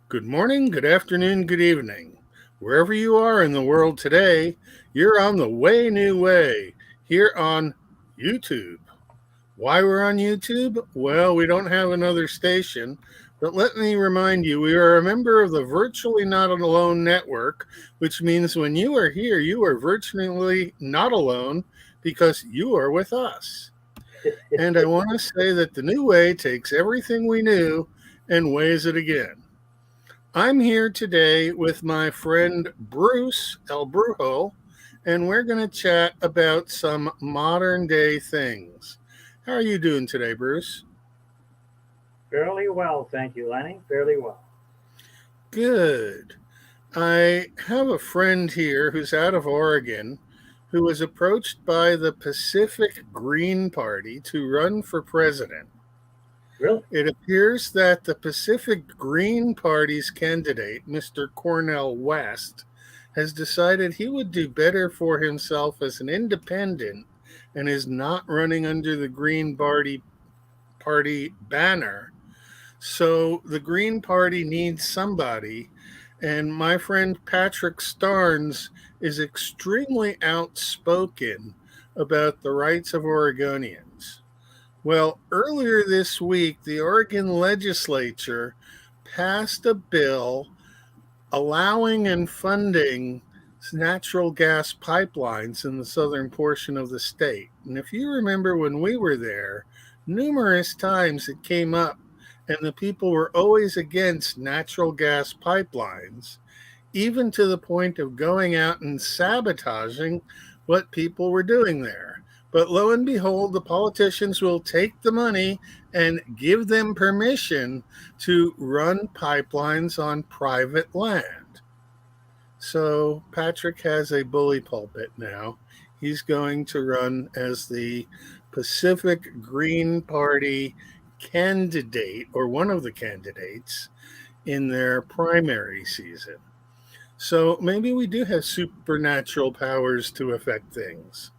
Good morning, good afternoon, good evening. Wherever you are in the world today, you're on the Way New Way here on YouTube. Why we're on YouTube? Well, we don't have another station, but let me remind you we are a member of the Virtually Not Alone network, which means when you are here, you are virtually not alone because you are with us. And I want to say that the new way takes everything we knew and weighs it again. I'm here today with my friend Bruce El Brujo, and we're going to chat about some modern day things. How are you doing today, Bruce? Fairly well, thank you, Lenny. Fairly well. Good. I have a friend here who's out of Oregon who was approached by the Pacific Green Party to run for president. Really? It appears that the Pacific Green Party's candidate, Mr. Cornell West, has decided he would do better for himself as an independent and is not running under the Party banner. So the Green Party needs somebody, and my friend Patrick Starnes is extremely outspoken about the rights of Oregonians. Well, earlier this week, the Oregon legislature passed a bill allowing and funding natural gas pipelines in the southern portion of the state. And if you remember when we were there, numerous times it came up, and the people were always against natural gas pipelines, even to the point of going out and sabotaging what people were doing there. But lo and behold, the politicians will take the money and give them permission to run pipelines on private land. So Patrick has a bully pulpit now. He's going to run as the Pacific Green Party candidate or one of the candidates in their primary season. So maybe we do have supernatural powers to affect things.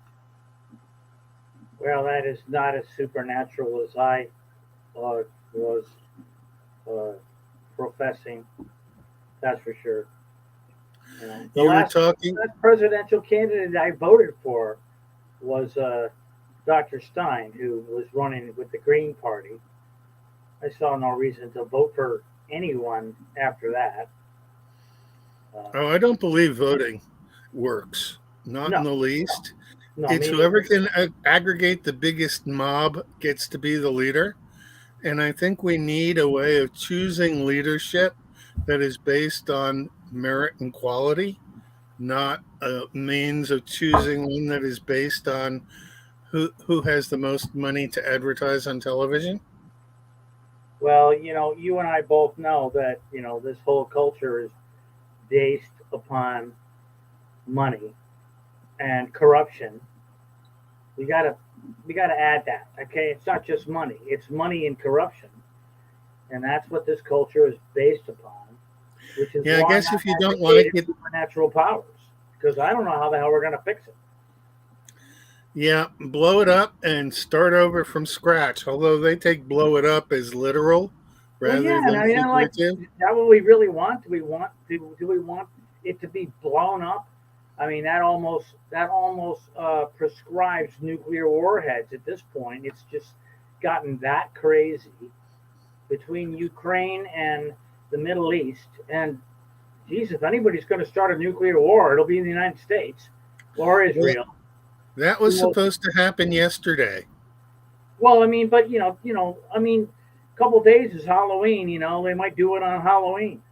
Well, that is not as supernatural as I was uh, professing. That's for sure. The You were last talking, presidential candidate I voted for was Dr. Stein, who was running with the Green Party. I saw no reason to vote for anyone after that. Uh, oh, I don't believe voting works, not in no, the no, least. no, It's me whoever neither. can aggregate the biggest mob gets to be the leader. And I think we need a way of choosing leadership that is based on merit and quality, not a means of choosing one that is based on who has the most money to advertise on television. Well, you and I both know that this whole culture is based upon money and corruption. We gotta we gotta add that. Okay, it's not just money; it's money and corruption, and that's what this culture is based upon. Which is Yeah, I why guess if you I'm don't like advocating it, supernatural powers, because I don't know how the hell we're gonna fix it. yeah, blow it up and start over from scratch. Although they take blow it up as literal Well, yeah, rather and than like figurative. that. What we really want? Do we want it to be blown up? I mean, that almost prescribes nuclear warheads at this point. It's just gotten that crazy between Ukraine and the Middle East. And geez, if anybody's going to start a nuclear war, it'll be in the United States or Well, Israel. that Who was will supposed to happen yesterday. Well, I mean, but I mean, a couple days is Halloween. They might do it on Halloween.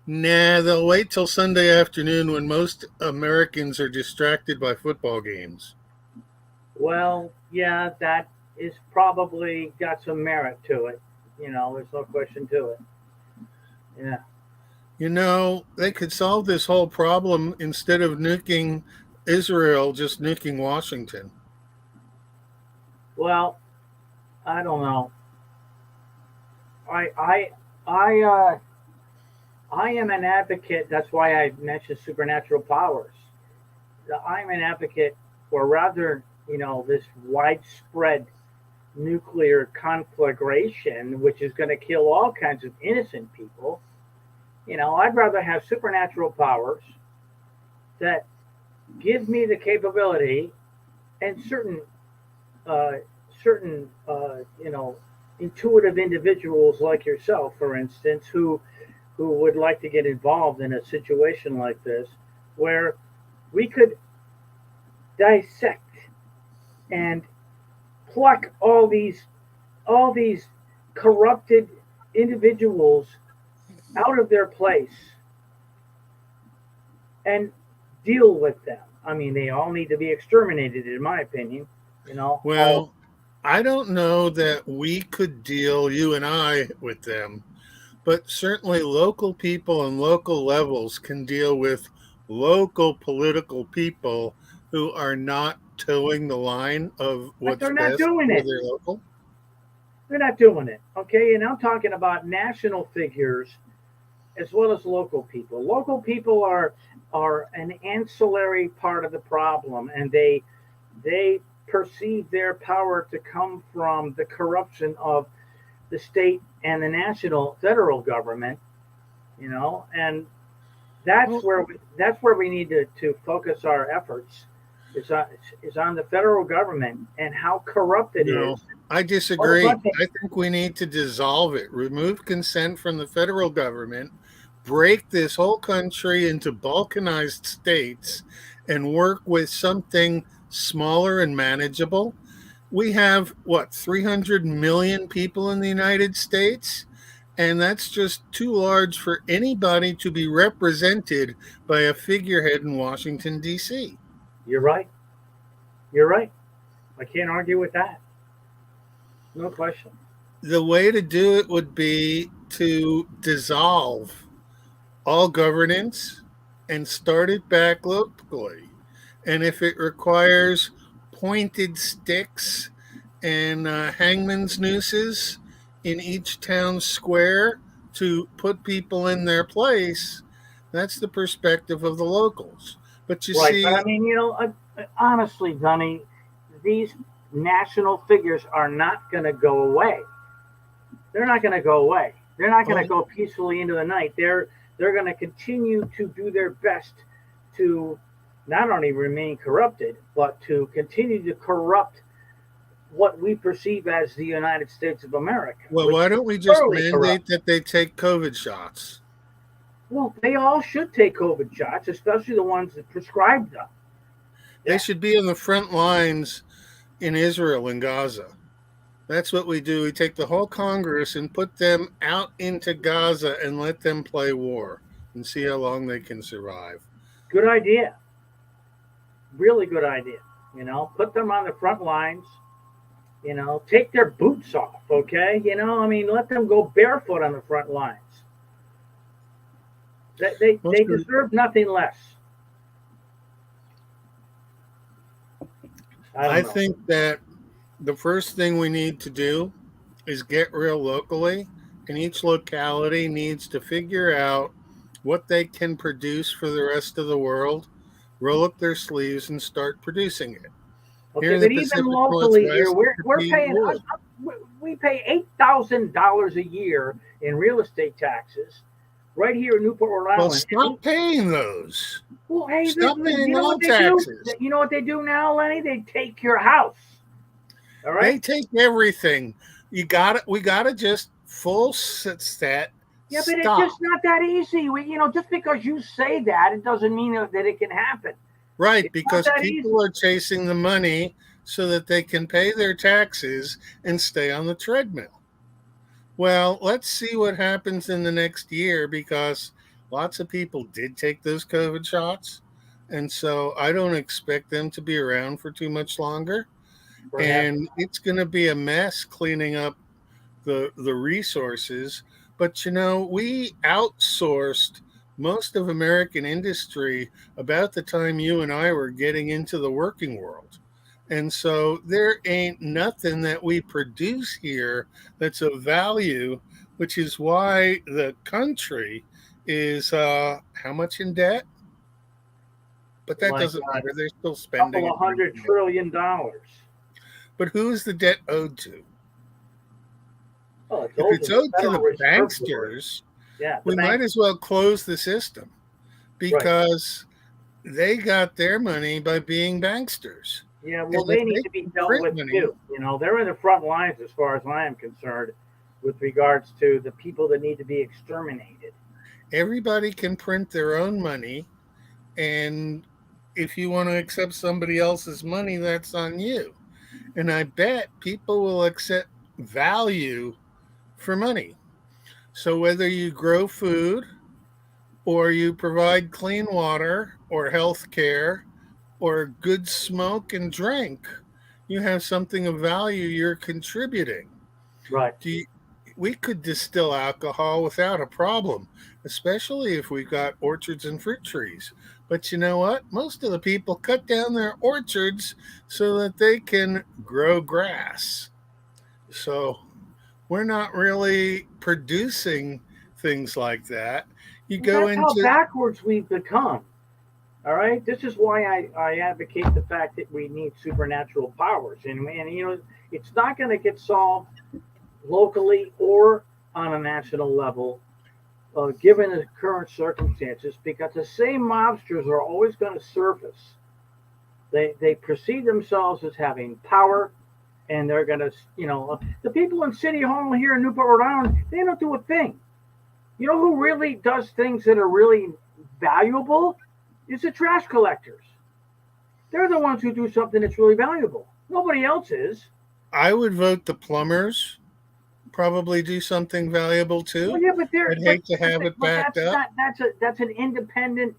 Nah, they'll wait till Sunday afternoon when most Americans are distracted by football games. Well, yeah, that is probably got some merit to it. There's no question to it. Yeah. You know, they could solve this whole problem instead of nuking Israel, just nuking Washington. Well, I don't know. I I I uh I am an advocate. That's why I mentioned supernatural powers. I'm an advocate for rather this widespread. nuclear conflagration, which is going to kill all kinds of innocent people. I'd rather have supernatural powers that give me the capability, and uh, certain intuitive individuals like yourself, for instance, who would like to get involved in a situation like this, where we could dissect and pluck all these corrupted individuals out of their place and deal with them. I mean, they all need to be exterminated, in my opinion. Well, I don't know that we could deal, you and I, with them, but certainly local people and local levels can deal with local political people who are not towing the line of but what's they're not best doing for it. their local. They're not doing it. Okay, and I'm talking about national figures as well as local people. Local people are an ancillary part of the problem, and they perceive their power to come from the corruption of the state and the national federal government. And Well, that's where we need to focus our efforts is on the federal government and how corrupt it no, is. I What disagree. about the I think we need to dissolve it, remove consent from the federal government, break this whole country into balkanized states, and work with something smaller and manageable. We have, what, 300 million people in the United States? And that's just too large for anybody to be represented by a figurehead in Washington, D.C. You're right. You're right. I can't argue with that. No question. The way to do it would be to dissolve all governance and start it back locally. And if it requires pointed sticks and hangman's nooses in each town square to put people in their place, that's the perspective of the locals. But you Right, but I see, mean, honestly, Dunny, these national figures are not going to go away. They're not going to go away. They're not going well, to go peacefully into the night. They're going to continue to do their best to not only remain corrupted, but to continue to corrupt what we perceive as the United States of America, well, which why is don't we just thoroughly corrupt. mandate that they take COVID shots? Well, they all should take COVID shots, especially the ones that prescribe them. They Yeah. should be on the front lines in Israel and Gaza. That's what we do. We take the whole Congress and put them out into Gaza and let them play war and see how long they can survive. Good idea. Really good idea. Put them on the front lines. Take their boots off. Okay. I mean, let them go barefoot on the front lines. They deserve nothing less. I don't I know. think that the first thing we need to do is get real locally, and each locality needs to figure out what they can produce for the rest of the world, roll up their sleeves, and start producing it. Here Okay, in the but even Pacific locally here, Northwest, it we're could be paying wood. we pay $8,000 a year in real estate taxes right here in Newport, Rhode Well, Island. stop paying those. Well, hey, Stop you paying know all what they do? taxes. You know what they do now, Lenny? They take your house. All They right. take everything. You got it. We got to just full set. Yeah, but it's Stop. just not that easy. Just because you say that, it doesn't mean that it can happen. Right, It's not because that easy. people are chasing the money so that they can pay their taxes and stay on the treadmill. Well, let's see what happens in the next year because lots of people did take those COVID shots. And so I don't expect them to be around for too much longer. Perhaps. And it's going to be a mess cleaning up the resources. But we outsourced most of American industry about the time you and I were getting into the working world. And so there ain't nothing that we produce here that's of value, which is why the country is how much in debt? But that My doesn't God, matter. They're still couple spending of and hundred printing money. trillion dollars. But who is the debt owed to? Well, it's If owed to it's the owed to Federal the Reserve Board. banksters, Yeah, the we might bank. as well close the system Right. because they got their money by being banksters. Yeah, well, And if they need they to be can dealt print with money, too. They're in the front lines as far as I am concerned, with regards to the people that need to be exterminated. everybody can print their own money. And if you want to accept somebody else's money, that's on you. And I bet people will accept value for money. So whether you grow food or you provide clean water or health care or good smoke and drink, you have something of value you're contributing. Right. Do you, we could distill alcohol without a problem, especially if we've got orchards and fruit trees. But you know what? Most of the people cut down their orchards so that they can grow grass. So we're not really producing things like that. You Well, go that's how into, backwards we've become. All right. This is why I advocate the fact that we need supernatural powers, and it's not going to get solved locally or on a national level, given the current circumstances, because the same mobsters are always going to surface. They perceive themselves as having power, and they're going to, the people in City Hall here in Newport, Rhode Island, they don't do a thing. You know who really does things that are really valuable? Is the trash collectors. They're the ones who do something that's really valuable. Nobody else is. I would vote the plumbers probably do something valuable too. Well, yeah, but they're I'd hate to have it but backed that's up. not that's an independent,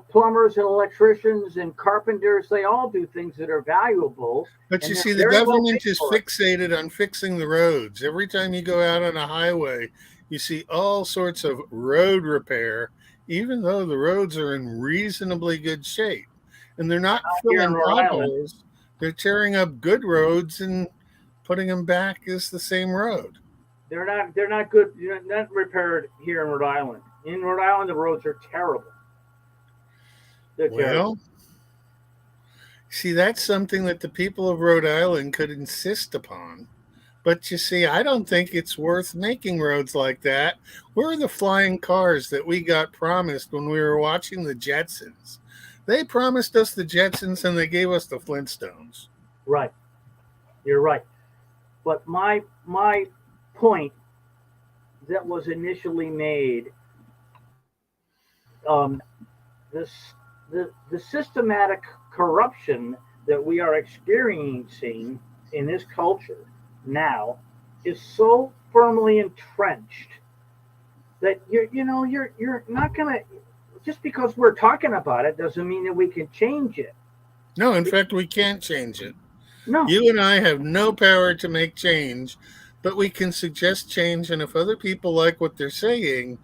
plumbers and electricians and carpenters. They all do things that are valuable, But and you they're see, the very well government paid is for it. fixated on fixing the roads. Every time you go out on a highway, you see all sorts of road repair, even though the roads are in reasonably good shape. And they're not Here in filling Rhode Island, potholes, they're tearing up good roads and putting them back as the same road. they're not good. Not repaired here in Rhode Island. In Rhode Island, the roads are terrible. They're terrible. Well, see, that's something that the people of Rhode Island could insist upon. But you see, I don't think it's worth making roads like that. Where are the flying cars that we got promised when we were watching the Jetsons? They promised us the Jetsons and they gave us the Flintstones. Right. You're right. But my point that was initially made, um, this the systematic corruption that we are experiencing in this culture now is so firmly entrenched that you're not gonna, just because we're talking about it doesn't mean that we can change it. No, in fact, we can't change it. No. You and I have no power to make change, but we can suggest change. And if other people like what they're saying,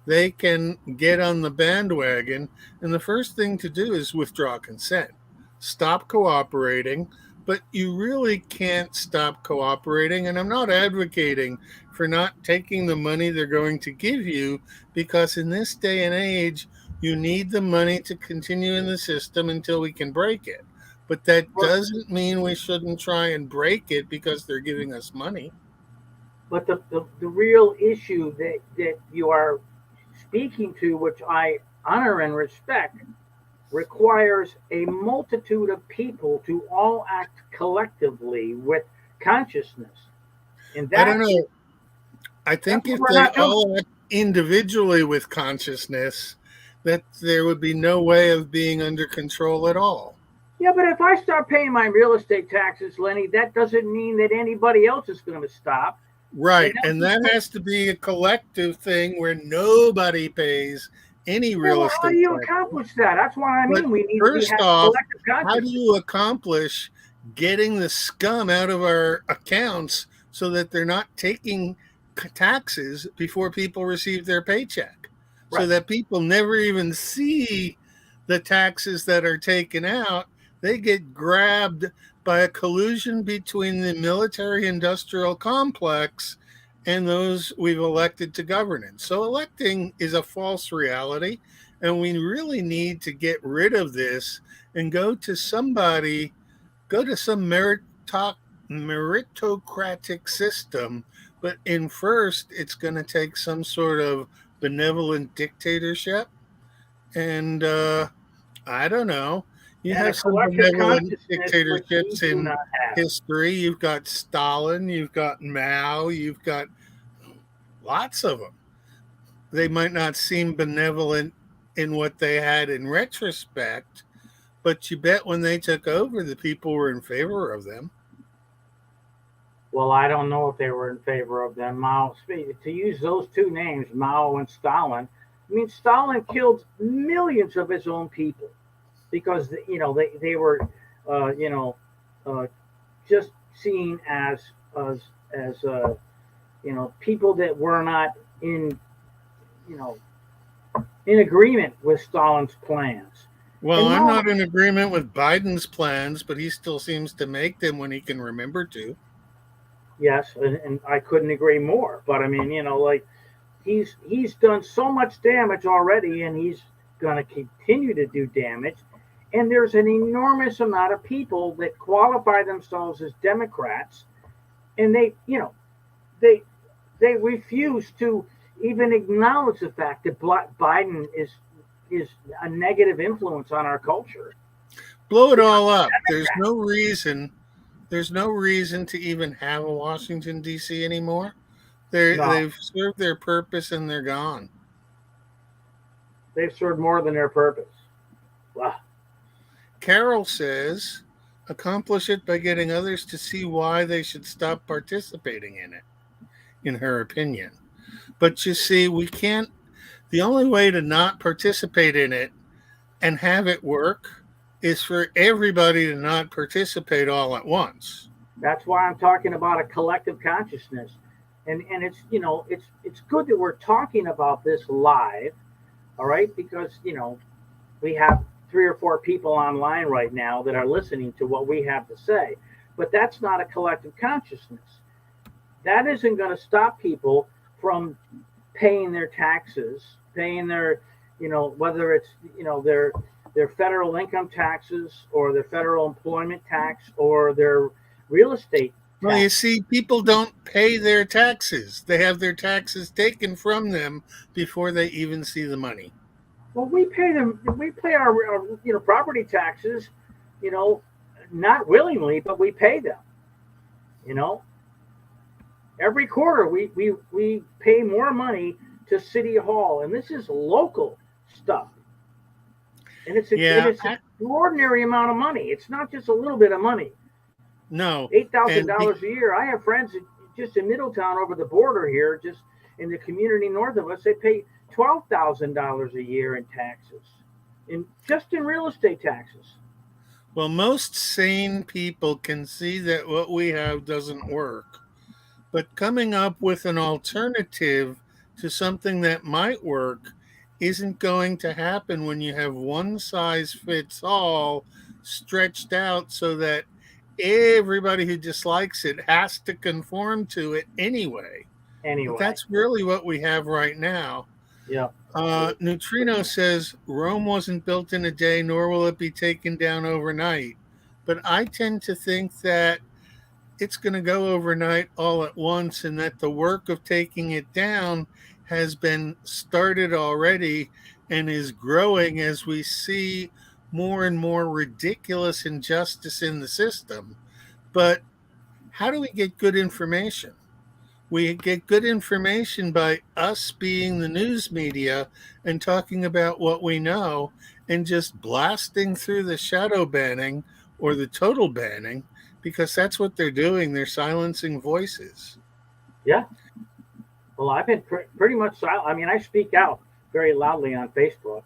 they can get on the bandwagon. And the first thing to do is withdraw consent, stop cooperating. But you really can't stop cooperating. And I'm not advocating for not taking the money they're going to give you, because in this day and age, you need the money to continue in the system until we can break it. But that doesn't mean we shouldn't try and break it because they're giving us money. But the real issue that you are speaking to, which I honor and respect, requires a multitude of people to all act collectively with consciousness. And I don't know. I think if they all act individually with consciousness, that there would be no way of being under control at all. Yeah, but if I start paying my real estate taxes, Lenny, that doesn't mean that anybody else is going to stop. Right. And that has to be a collective thing where nobody pays any real estate. How do you accomplish that? That's what I mean. We need first to have off, collective consciousness. how do you accomplish getting the scum out of our accounts so that they're not taking taxes before people receive their paycheck? Right. So that people never even see the taxes that are taken out. They get grabbed by a collusion between the military industrial complex and those we've elected to govern it. So electing is a false reality, and we really need to get rid of this and go to some meritocratic system, but in first, it's going to take some sort of benevolent dictatorship. And I don't know. You and a have some collective benevolent consciousness which we dictatorships do in not have. history. You've got Stalin, you've got Mao, you've got lots of them. They might not seem benevolent in what they had in retrospect, but you bet when they took over, the people were in favor of them. Well, I don't know if they were in favor of them. Mao, to use those two names, Mao and Stalin. I mean, Stalin killed millions of his own people because they were, you know, just seen as people that were not in you know in agreement with Stalin's plans. Well, And I'm Mao, not in agreement with Biden's plans, but he still seems to make them when he can remember to. yes, and I couldn't agree more. But I mean, like he's done so much damage already, and he's going to continue to do damage. And there's an enormous amount of people that qualify themselves as Democrats, and they they refuse to even acknowledge the fact that Biden is a negative influence on our culture. Blow it all up. There's no reason. There's no reason to even have a Washington D.C. anymore. No, They've served their purpose and they're gone. they've served more than their purpose. Wow. Carol says, accomplish it by getting others to see why they should stop participating in it, in her opinion. But you see, we can't, the only way to not participate in it and have it work is for everybody to not participate all at once. That's why I'm talking about a collective consciousness. And it's good that we're talking about this live, all right? Because, we have 3 or 4 people online right now that are listening to what we have to say. But that's not a collective consciousness. That isn't going to stop people from paying their taxes, paying their, whether it's, their federal income taxes or their federal employment tax or their real estate tax. Well, you see, people don't pay their taxes. They have their taxes taken from them before they even see the money. Well, we pay them. We pay our property taxes, not willingly, but we pay them. Every quarter we pay more money to City Hall, and this is local stuff. And it's an extraordinary amount of money. It's not just a little bit of money. No. $8,000 a year. I have friends just in Middletown over the border here, just in the community north of us, they pay $12,000 a year in taxes, just in real estate taxes. Well, most sane people can see that what we have doesn't work. But coming up with an alternative to something that might work isn't going to happen when you have one size fits all stretched out so that everybody who dislikes it has to conform to it anyway. But that's really what we have right now. Yeah. Neutrino says Rome wasn't built in a day, nor will it be taken down overnight. But I tend to think that it's going to go overnight all at once, and that the work of taking it down has been started already and is growing as we see more and more ridiculous injustice in the system. But how do we get good information? We get good information by us being the news media and talking about what we know and just blasting through the shadow banning or the total banning, because that's what they're doing. They're silencing voices. Yeah. Well, I've been pretty much silent. I mean, I speak out very loudly on Facebook.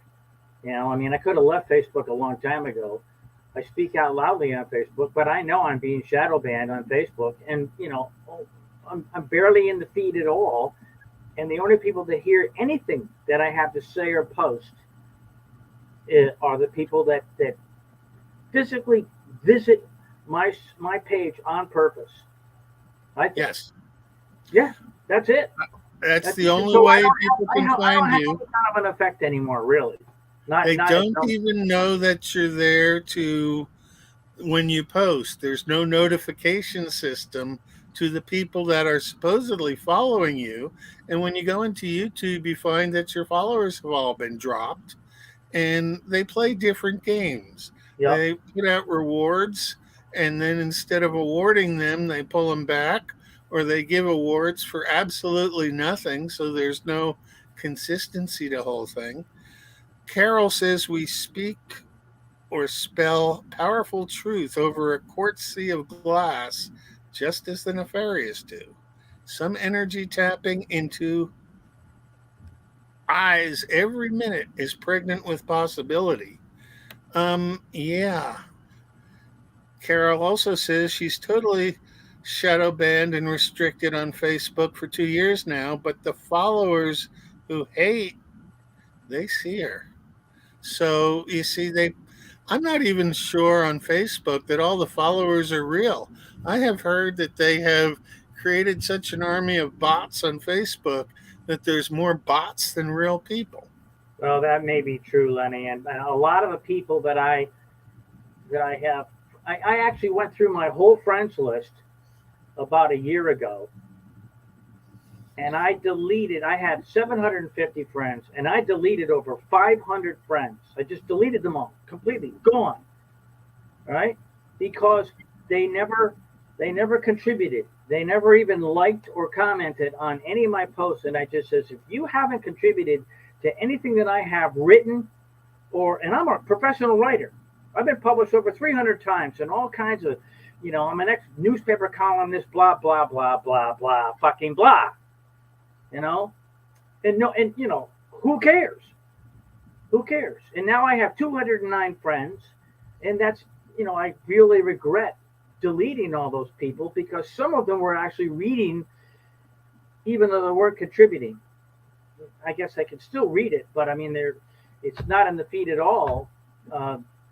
I could have left Facebook a long time ago. I speak out loudly on Facebook, but I know I'm being shadow banned on Facebook. And, I'm barely in the feed at all. And the only people that hear anything that I have to say or post are the people that physically visit my page on purpose. Yes. Yeah, that's it. That's the only way people can find you. I don't have any kind of an effect anymore, really. They don't even know that you're there to when you post. There's no notification system to the people that are supposedly following you. And when you go into YouTube, you find that your followers have all been dropped and they play different games. Yep. They put out rewards, and then instead of awarding them, they pull them back, or they give awards for absolutely nothing. So there's no consistency to the whole thing. Carol says we speak or spell powerful truth over a quartz sea of glass, just as the nefarious do. Some energy tapping into eyes every minute is pregnant with possibility. Yeah. Carol also says she's totally shadow banned and restricted on Facebook for 2 years now, but the followers who hate, they see her. So you see, I'm not even sure on Facebook that all the followers are real. I have heard that they have created such an army of bots on Facebook that there's more bots than real people. Well, that may be true, Lenny. And a lot of the people that I have, I actually went through my whole friends list about a year ago, and I had 750 friends, and I deleted over 500 friends. I just deleted them all completely, gone. Right? Because they never contributed. They never even liked or commented on any of my posts. And I just says, if you haven't contributed to anything that I have written, and I'm a professional writer. I've been published over 300 times and all kinds of, I'm an ex-newspaper columnist, blah, blah, blah, blah, blah, fucking blah. And who cares? Who cares? And now I have 209 friends, and that's, I really regret deleting all those people because some of them were actually reading, even though they weren't contributing. I guess I can still read it, but I mean, it's not in the feed at all,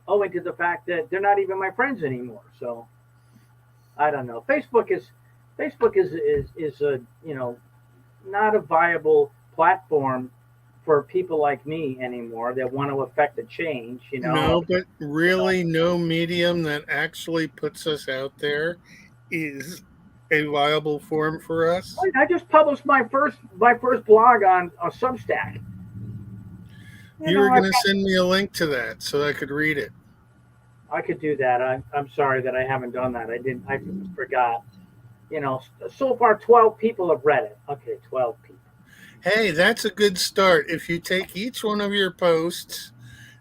owing to the fact that they're not even my friends anymore. So I don't know. Facebook is a, not a viable platform for people like me anymore that want to affect a change, No, but really, no medium that actually puts us out there is a viable form for us. I just published my first blog on a Substack. You were going to send me a link to that so I could read it. I could do that. I'm sorry that I haven't done that. I forgot. So far 12 people have read it. Okay, 12 people. Hey, that's a good start. If you take each one of your posts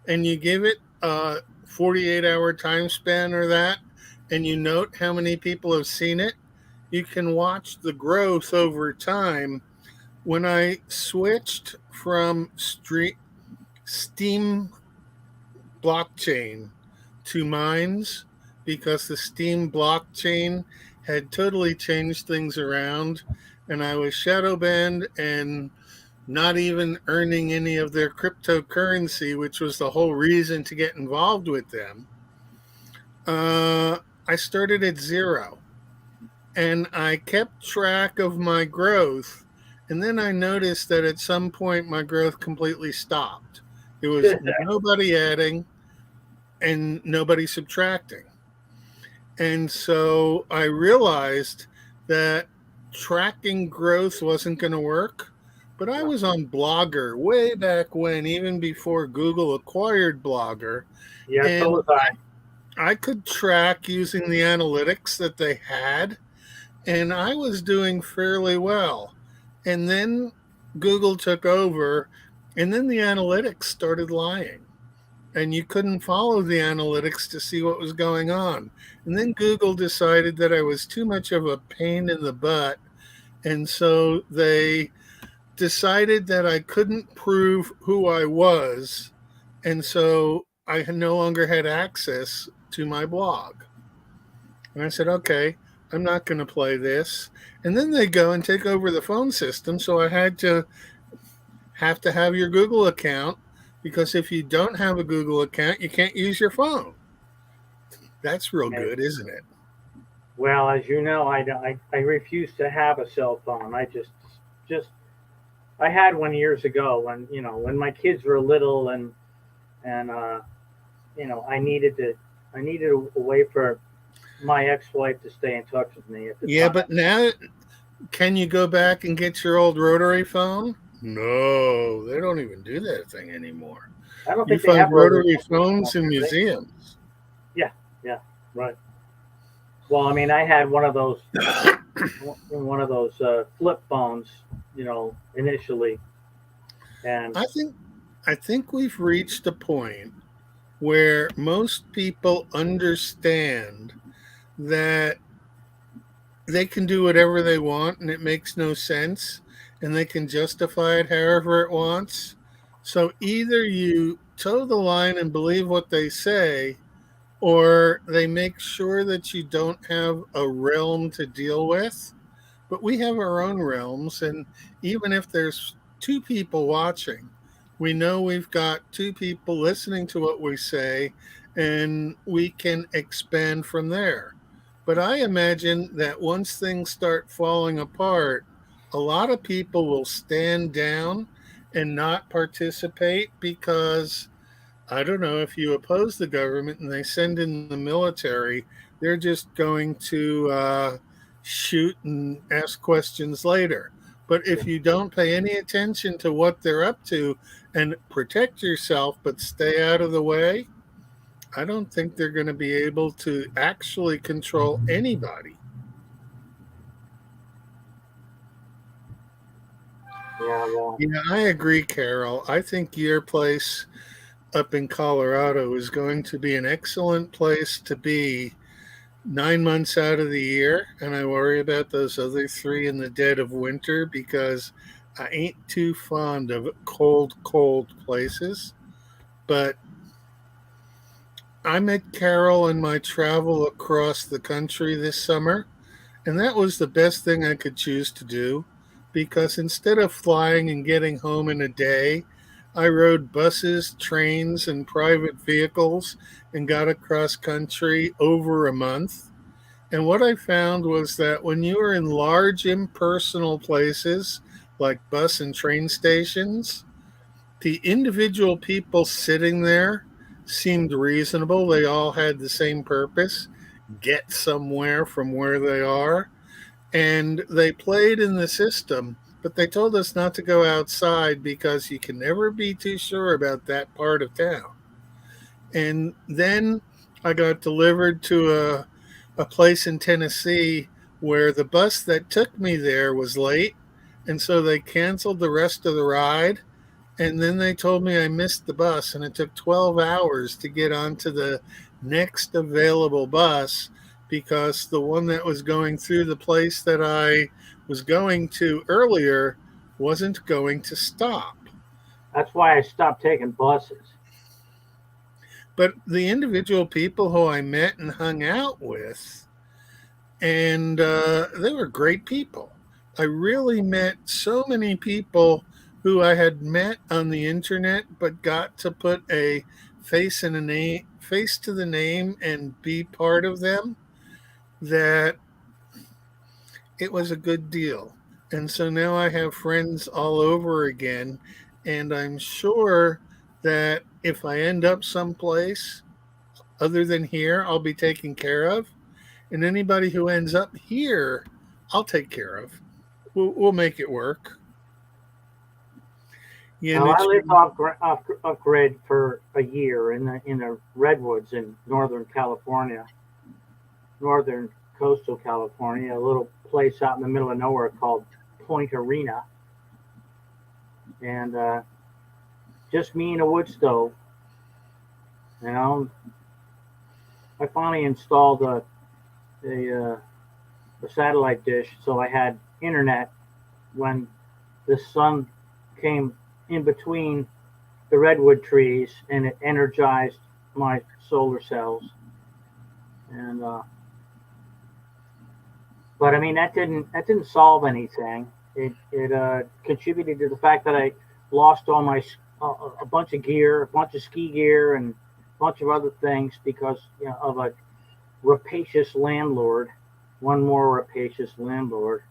and you give it a 48-hour time span or that, and you note how many people have seen it, you can watch the growth over time. When I switched from Steam blockchain to Mines, because the Steam blockchain had totally changed things around, and I was shadow banned and not even earning any of their cryptocurrency, which was the whole reason to get involved with them. I started at 0, and I kept track of my growth, and then I noticed that at some point my growth completely stopped. It was nobody adding and nobody subtracting. And so I realized that tracking growth wasn't going to work. But I was on Blogger way back when, even before Google acquired Blogger. Yeah, and so was I could track using the analytics that they had, and I was doing fairly well. And then Google took over, and then the analytics started lying. And you couldn't follow the analytics to see what was going on. And then Google decided that I was too much of a pain in the butt. And so they decided that I couldn't prove who I was. And so I no longer had access to my blog. And I said, okay, I'm not going to play this. And then they go and take over the phone system. So I have to have your Google account, because if you don't have a Google account, you can't use your phone. That's real good, isn't it? Well, as you know, I refuse to have a cell phone. I had one years ago when my kids were little and I needed I needed a way for my ex-wife to stay in touch with me at the Yeah, time. but now can you go back and get your old rotary phone? No, they don't even do that thing anymore. I don't You think they find have rotary rotary phones anymore, phones in do they? museums. Yeah, yeah, right. Well, I mean, I had one of those flip phones, initially, and I think I think we've reached a point where most people understand that they can do whatever they want and it makes no sense and they can justify it however it wants. So either you toe the line and believe what they say, or they make sure that you don't have a realm to deal with. But we have our own realms, and even if there's two people watching, we know we've got two people listening to what we say, and we can expand from there. But I imagine that once things start falling apart, a lot of people will stand down and not participate because I don't know, if you oppose the government and they send in the military, they're just going to shoot and ask questions later. But if you don't pay any attention to what they're up to and protect yourself but stay out of the way, I don't think they're going to be able to actually control anybody. yeah, well, Yeah, I agree, Carol. I think your place up in Colorado is going to be an excellent place to be 9 months out of the year, and I worry about those other three in the dead of winter because I ain't too fond of cold, cold places. But I met Carol in my travel across the country this summer, and that was the best thing I could choose to do because instead of flying and getting home in a day, I rode buses, trains, and private vehicles and got across country over a month. And what I found was that when you were in large impersonal places like bus and train stations, the individual people sitting there seemed reasonable. They all had the same purpose, get somewhere from where they are. And they played in the system, but they told us not to go outside because you can never be too sure about that part of town. And then I got delivered to a place in Tennessee where the bus that took me there was late. And so they canceled the rest of the ride. And then they told me I missed the bus, and it took 12 hours to get onto the next available bus because the one that was going through the place that I was going to earlier wasn't going to stop. that's why I stopped taking buses. But the individual people who I met and hung out with, and they were great people. I really met so many people who I had met on the internet, but got to put a face to the name and be part of them. That it was a good deal. And so now I have friends all over again, and I'm sure that if I end up someplace other than here, I'll be taken care of. And anybody who ends up here, I'll take care of. We'll make it work. Yeah, Now, and I it's lived off grid for a year in the redwoods in Northern California, northern coastal California, a little place out in the middle of nowhere called Point Arena, and just me and a wood stove. You know, I finally installed a, a satellite dish, so I had internet when the sun came in between the redwood trees, and it energized my solar cells. And but I mean that didn't solve anything. It contributed to the fact that I lost all my a bunch of gear, a bunch of ski gear, and a bunch of other things because of a rapacious landlord. One more rapacious landlord.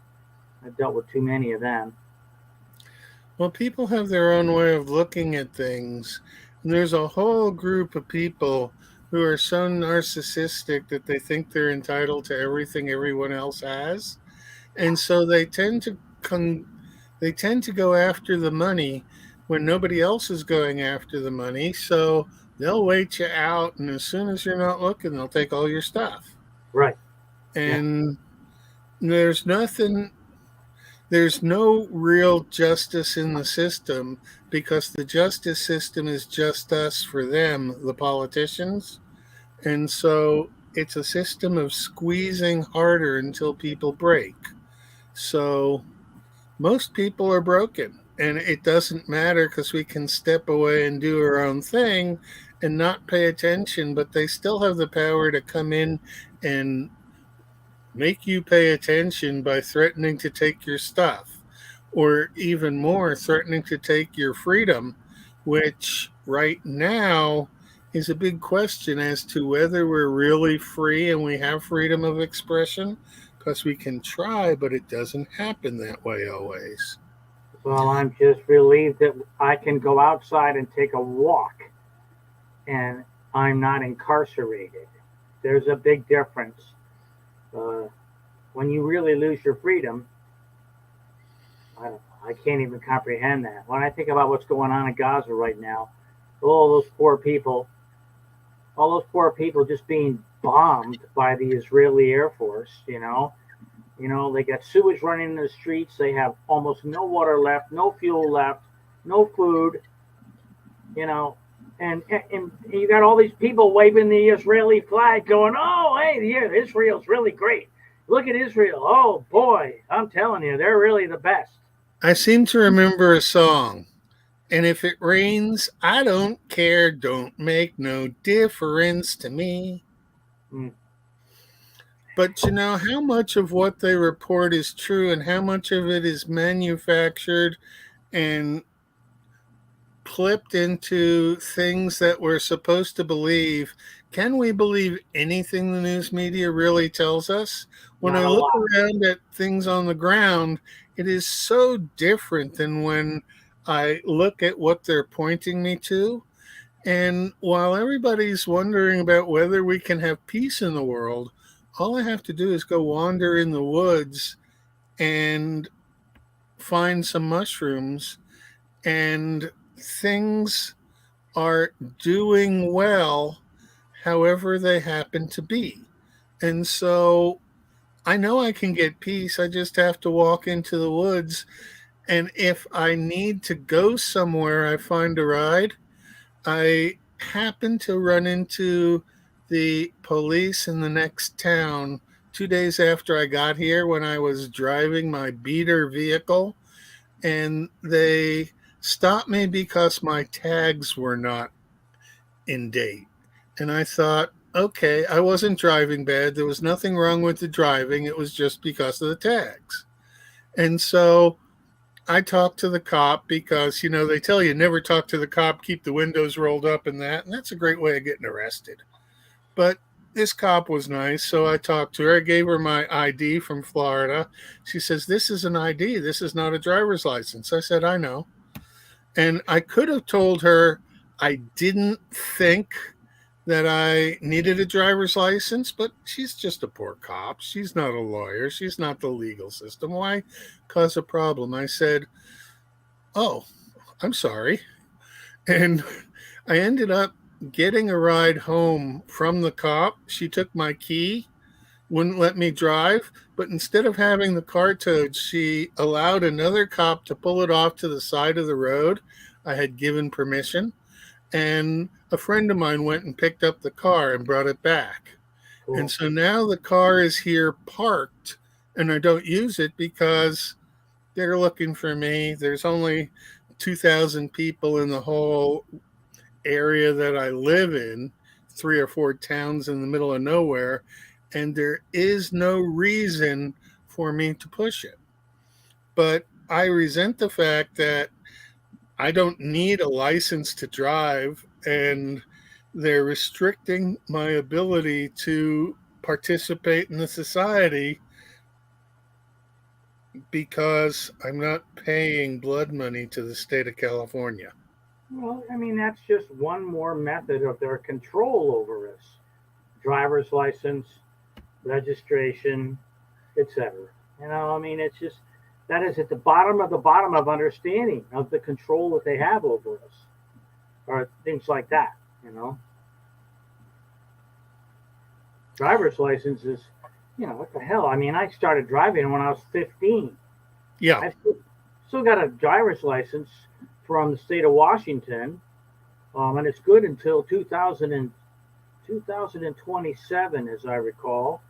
I dealt with too many of them. well, people have their own way of looking at things. And there's a whole group of people who are so narcissistic that they think they're entitled to everything everyone else has, and so they tend to go after the money when nobody else is going after the money. So they'll wait you out, and as soon as you're not looking, they'll take all your stuff. Right. Yeah. And there's nothing there's no real justice in the system because the justice system is just us for them, the politicians. And so it's a system of squeezing harder until people break. So most people are broken. And it doesn't matter because we can step away and do our own thing and not pay attention, but they still have the power to come in and make you pay attention by threatening to take your stuff, or even more, threatening to take your freedom, which right now is a big question as to whether we're really free and we have freedom of expression, because we can try, but it doesn't happen that way always. Well, I'm just relieved that I can go outside and take a walk and I'm not incarcerated. There's a big difference. When you really lose your freedom, I don't know, I can't even comprehend that. When I think about what's going on in Gaza right now, all those poor people, just being bombed by the Israeli Air Force, they got sewage running in the streets. They have almost no water left, no fuel left, no food, and you got all these people waving the Israeli flag going, oh, hey, yeah, Israel's really great. Look at Israel. Oh, boy, I'm telling you, they're really the best. I seem to remember a song. And if it rains, I don't care. Don't make no difference to me. Mm. But how much of what they report is true and how much of it is manufactured and clipped into things that we're supposed to believe? Can we believe anything the news media really tells us? When I look around at things on the ground, it is so different than when I look at what they're pointing me to. And while everybody's wondering about whether we can have peace in the world, all I have to do is go wander in the woods and find some mushrooms, and things are doing well however they happen to be. And so I know I can get peace. I just have to walk into the woods. And if I need to go somewhere, I find a ride. I happened to run into the police in the next town 2 days after I got here when I was driving my beater vehicle, and they stopped me because my tags were not in date. And I thought, okay, I wasn't driving bad. There was nothing wrong with the driving. It was just because of the tags. And so I talked to the cop because, they tell you never talk to the cop, keep the windows rolled up and that's a great way of getting arrested. But this cop was nice, so I talked to her. I gave her my ID from Florida. She says, this is an ID. This is not a driver's license. I said, I know. And I could have told her I didn't think that I needed a driver's license, but she's just a poor cop. She's not a lawyer. She's not the legal system. Why cause a problem? I said, oh, I'm sorry. And I ended up getting a ride home from the cop. She took my key, wouldn't let me drive, but instead of having the car towed, she allowed another cop to pull it off to the side of the road. I had given permission. And a friend of mine went and picked up the car and brought it back. Cool. And so now the car is here parked, and I don't use it because they're looking for me. There's only 2,000 people in the whole area that I live in, 3 or 4 towns in the middle of nowhere, and there is no reason for me to push it. But I resent the fact that I don't need a license to drive, and they're restricting my ability to participate in the society because I'm not paying blood money to the state of California. Well, I mean, that's just one more method of their control over us. Driver's license, registration, etc. I mean, it's just that is at the bottom of understanding of the control that they have over us, or things like that. You know, driver's license is, what the hell? I mean, I started driving when I was 15. Yeah. I still got a driver's license from the state of Washington, and it's good until 2027, as I recall.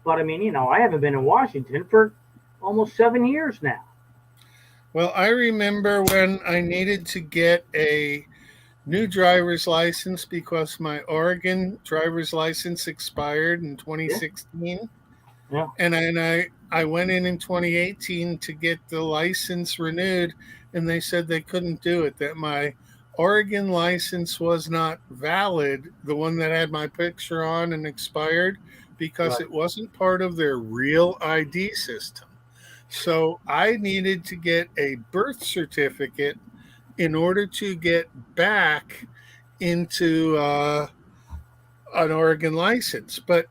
But I mean, I haven't been in Washington for almost 7 years now. Well, I remember when I needed to get a new driver's license because my Oregon driver's license expired in Yeah, 2016. yeah, And I went in 2018 to get the license renewed, and they said they couldn't do it, that my Oregon license was not valid, the one that had my picture on and expired, because right, it wasn't part of their real ID system. So I needed to get a birth certificate in order to get back into an Oregon license. But,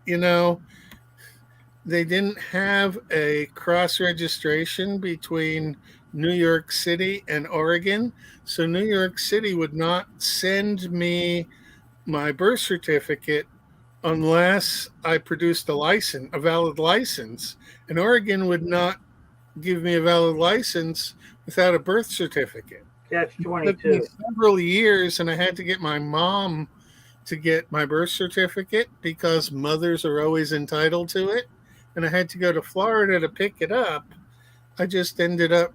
they didn't have a cross registration between New York City and Oregon. So New York City would not send me my birth certificate unless I produced a valid license. And Oregon would not give me a valid license without a birth certificate. catch It took me 22. several years, and I had to get my mom to get my birth certificate because mothers are always entitled to it. And I had to go to Florida to pick it up. I just ended up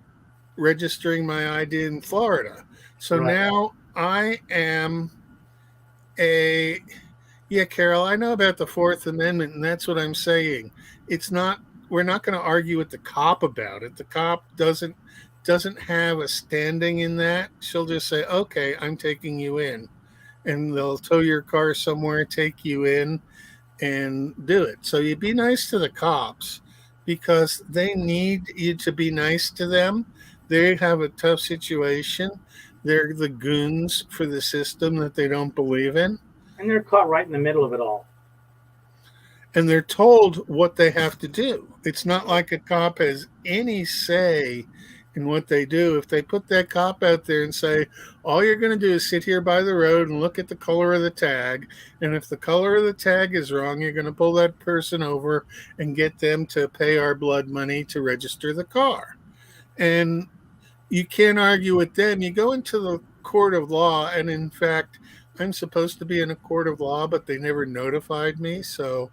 registering my ID in Florida. So Right. now I am a, yeah, Carol, I know about the Fourth Amendment, and that's what I'm saying. It's not, we're not going to argue with the cop about it. The cop doesn't have a standing in that. She'll just say, okay, I'm taking you in. And they'll tow your car somewhere, take you in, and do it. So you be nice to the cops because they need you to be nice to them. They have a tough situation. They're the goons for the system that they don't believe in. And they're caught right in the middle of it all. And they're told what they have to do. It's not like a cop has any say in what they do. If they put that cop out there and say, all you're going to do is sit here by the road and look at the color of the tag, and if the color of the tag is wrong, you're going to pull that person over and get them to pay our blood money to register the car. And you can't argue with them. You go into the court of law, and in fact, I'm supposed to be in a court of law, but they never notified me. So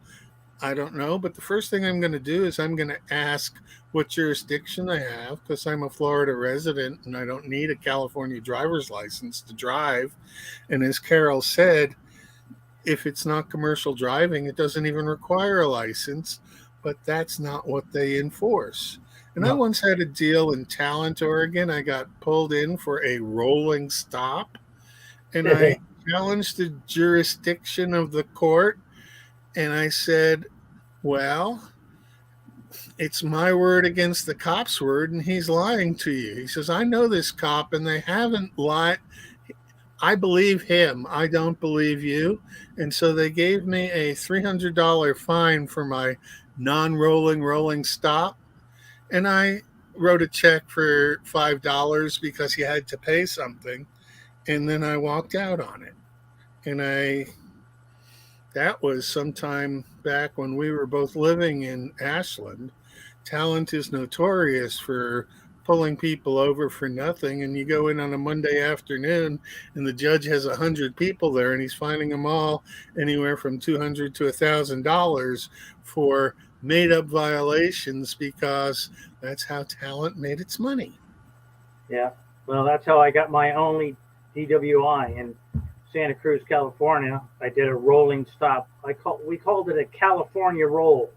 I don't know, but the first thing I'm going to do is I'm going to ask what jurisdiction I have because I'm a Florida resident and I don't need a California driver's license to drive. And as Carol said, if it's not commercial driving, it doesn't even require a license, but that's not what they enforce. And I No. once had a deal in Talent, Oregon. I got pulled in for a rolling stop and I challenged the jurisdiction of the court and I said, well, it's my word against the cop's word, and he's lying to you. He says, I know this cop, and they haven't lied. I believe him. I don't believe you. And so they gave me a $300 fine for my non rolling stop. And I wrote a check for $5 because you had to pay something. And then I walked out on it. And that was sometime back when we were both living in Ashland. Talent is notorious for pulling people over for nothing, and you go in on a Monday afternoon and the judge has 100 people there and he's fining them all anywhere from $200 to $1,000 for made up violations because that's how Talent made its money. Yeah. Well, that's how I got my only DWI in Santa Cruz, California. I did a rolling stop. We called it a California roll.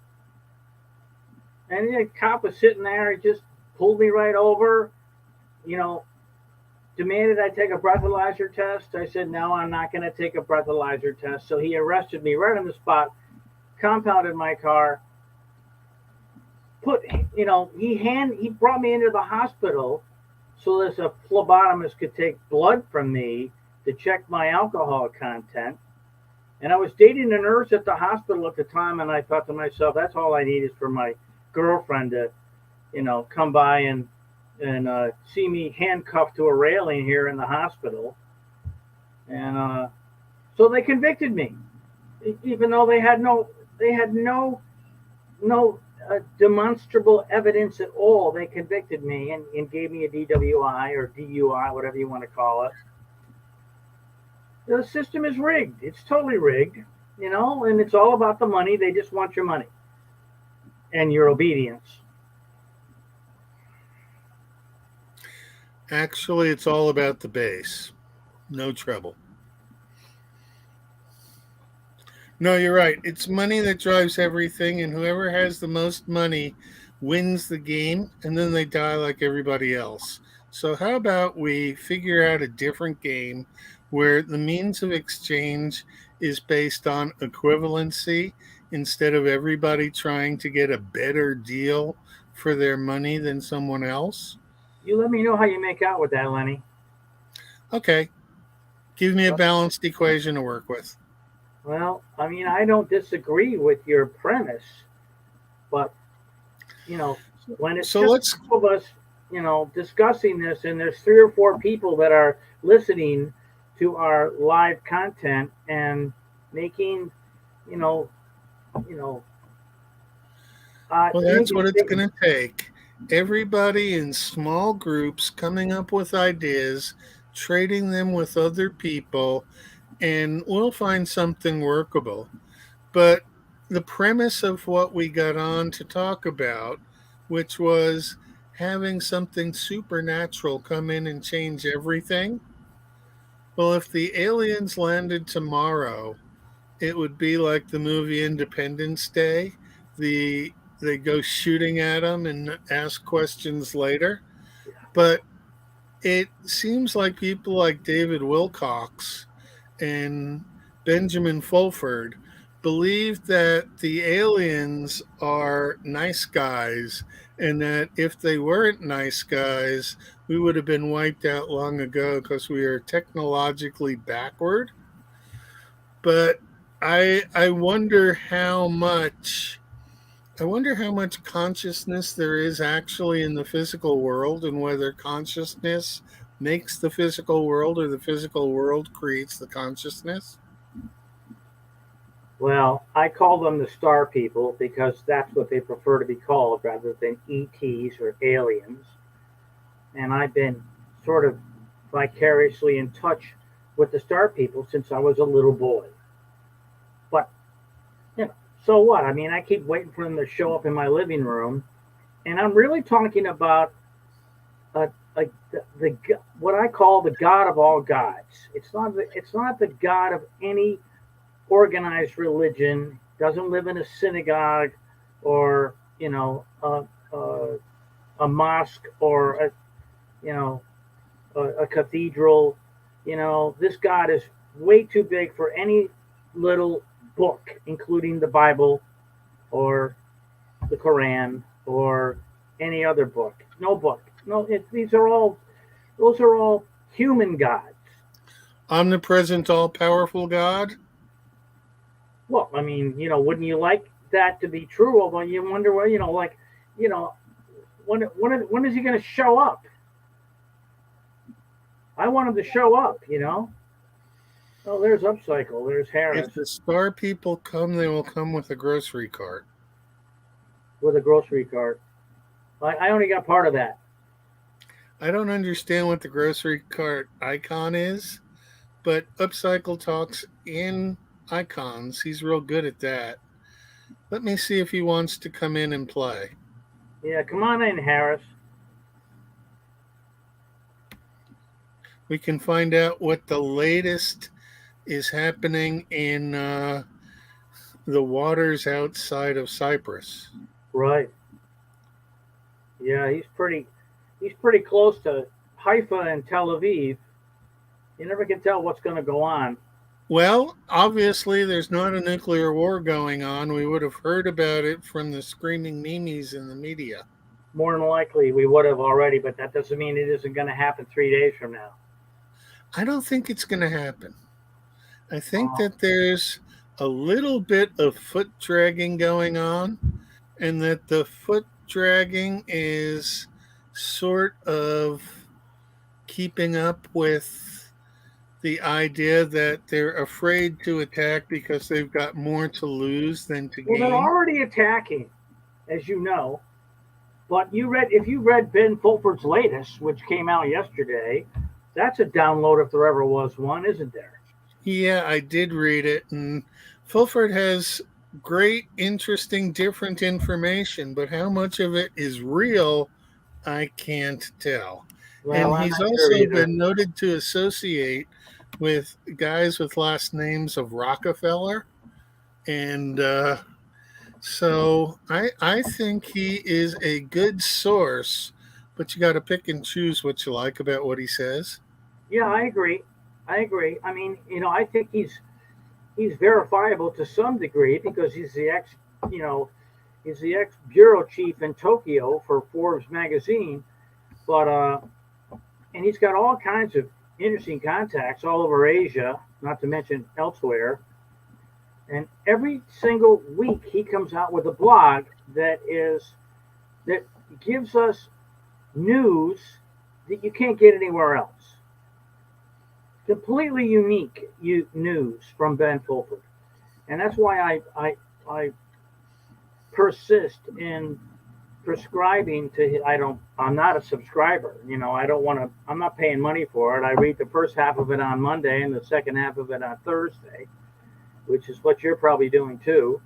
And the cop was sitting there. He just pulled me right over. Demanded I take a breathalyzer test. I said, no, I'm not going to take a breathalyzer test. So he arrested me right on the spot, compounded my car. He brought me into the hospital so this a phlebotomist could take blood from me to check my alcohol content. And I was dating a nurse at the hospital at the time, and I thought to myself, that's all I need is for my girlfriend to, come by and see me handcuffed to a railing here in the hospital. And so they convicted me, even though they had no demonstrable evidence at all. They convicted me and gave me a DWI or DUI, whatever you want to call it. The system is rigged. It's totally rigged, and it's all about the money. They just want your money and your obedience. Actually, it's all about the base. No trouble. No, you're right. It's money that drives everything, and whoever has the most money wins the game, and then they die like everybody else. So how about we figure out a different game where the means of exchange is based on equivalency instead of everybody trying to get a better deal for their money than someone else? You let me know how you make out with that, Lenny. Okay. Give me a balanced equation to work with. Well, I mean, I don't disagree with your premise, but when it's just two of us, discussing this, and there's 3 or 4 people that are listening to our live content and making, well, that's what it's going to take. Everybody in small groups coming up with ideas, trading them with other people, and we'll find something workable. But the premise of what we got on to talk about, which was having something supernatural come in and change everything, well, if the aliens landed tomorrow, it would be like the movie Independence Day. They go shooting at them and ask questions later. But it seems like people like David Wilcox and Benjamin Fulford believe that the aliens are nice guys, and that if they weren't nice guys, we would have been wiped out long ago because we are technologically backward. But I wonder how much consciousness there is actually in the physical world, and whether consciousness makes the physical world or the physical world creates the consciousness. Well, I call them the star people because that's what they prefer to be called rather than ETs or aliens. And I've been sort of vicariously in touch with the star people since I was a little boy. But, so what? I mean, I keep waiting for them to show up in my living room. And I'm really talking about what I call the God of all gods. It's not the God of any organized religion. Doesn't live in a synagogue or a mosque or a cathedral. This God is way too big for any little book, including the Bible or the Quran or any other book. No book. No, those are all human gods. Omnipresent, all-powerful God? Well, I mean, wouldn't you like that to be true? Although you wonder, when is he going to show up? I want him to show up, Oh, there's Upcycle. There's Harris. If the star people come, they will come with a grocery cart. With a grocery cart. I only got part of that. I don't understand what the grocery cart icon is, but Upcycle talks in icons. He's real good at that. Let me see if he wants to come in and play. Yeah, come on in, Harris. We can find out what the latest is happening in the waters outside of Cyprus. Right. Yeah, he's pretty close to Haifa and Tel Aviv. You never can tell what's going to go on. Well, obviously, there's not a nuclear war going on. We would have heard about it from the screaming memes in the media. More than likely, we would have already, but that doesn't mean it isn't going to happen 3 days from now. I don't think it's going to happen. I think Uh, that there's a little bit of foot dragging going on, and that the foot dragging is sort of keeping up with the idea that they're afraid to attack because they've got more to lose than to well, they're gain. already attacking, as you know. But if you read Ben Fulford's latest, which came out yesterday, that's a download if there ever was one, isn't there? Yeah, I did read it, and Fulford has great, interesting, different information, but how much of it is real, I can't tell. Well, And I'm he's not sure also either. been noted to associate with guys with last names of Rockefeller. And so I think he is a good source, but you got to pick and choose what you like about what he says. Yeah, I agree. I agree. I mean, I think he's verifiable to some degree because you know, he's the ex bureau chief in Tokyo for Forbes magazine. But and he's got all kinds of interesting contacts all over Asia, not to mention elsewhere. And every single week he comes out with a blog that gives us news that you can't get anywhere else. Completely unique news from Ben Fulford, and that's why I persist in prescribing to. I'm not a subscriber. I don't want to. I'm not paying money for it. I read the first half of it on Monday and the second half of it on Thursday, which is what you're probably doing too.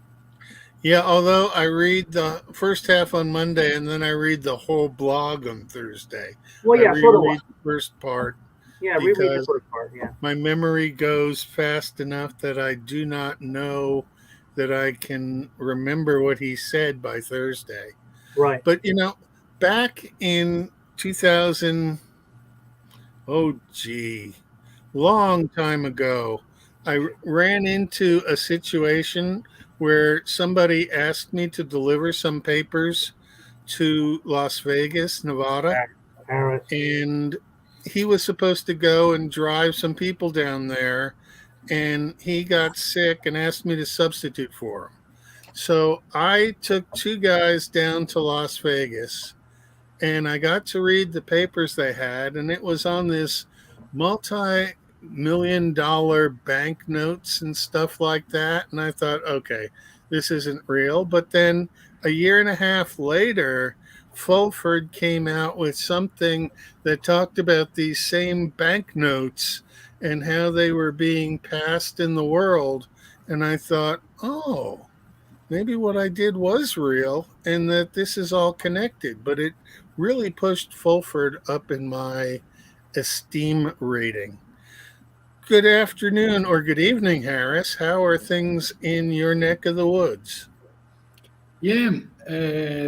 Yeah, although I read the first half on Monday and then I read the whole blog on Thursday. Well, I yeah, so do I. reread the first part Yeah, reread the because first part. Yeah, my memory goes fast enough that I do not know that I can remember what he said by Thursday. right. But back in 2000, oh gee, long time ago, I ran into a situation where somebody asked me to deliver some papers to Las Vegas, Nevada, Harris. and he was supposed to go and drive some people down there, and he got sick and asked me to substitute for him. So I took two guys down to Las Vegas, and I got to read the papers they had, and it was on this multi-million-dollar banknotes and stuff like that. And I thought, okay, this isn't real. But then a year and a half later, Fulford came out with something that talked about these same banknotes and how they were being passed in the world. And I thought, oh, maybe what I did was real and that this is all connected. But it really pushed Fulford up in my esteem rating. Good afternoon or good evening, Harris. How are things in your neck of the woods? Yeah,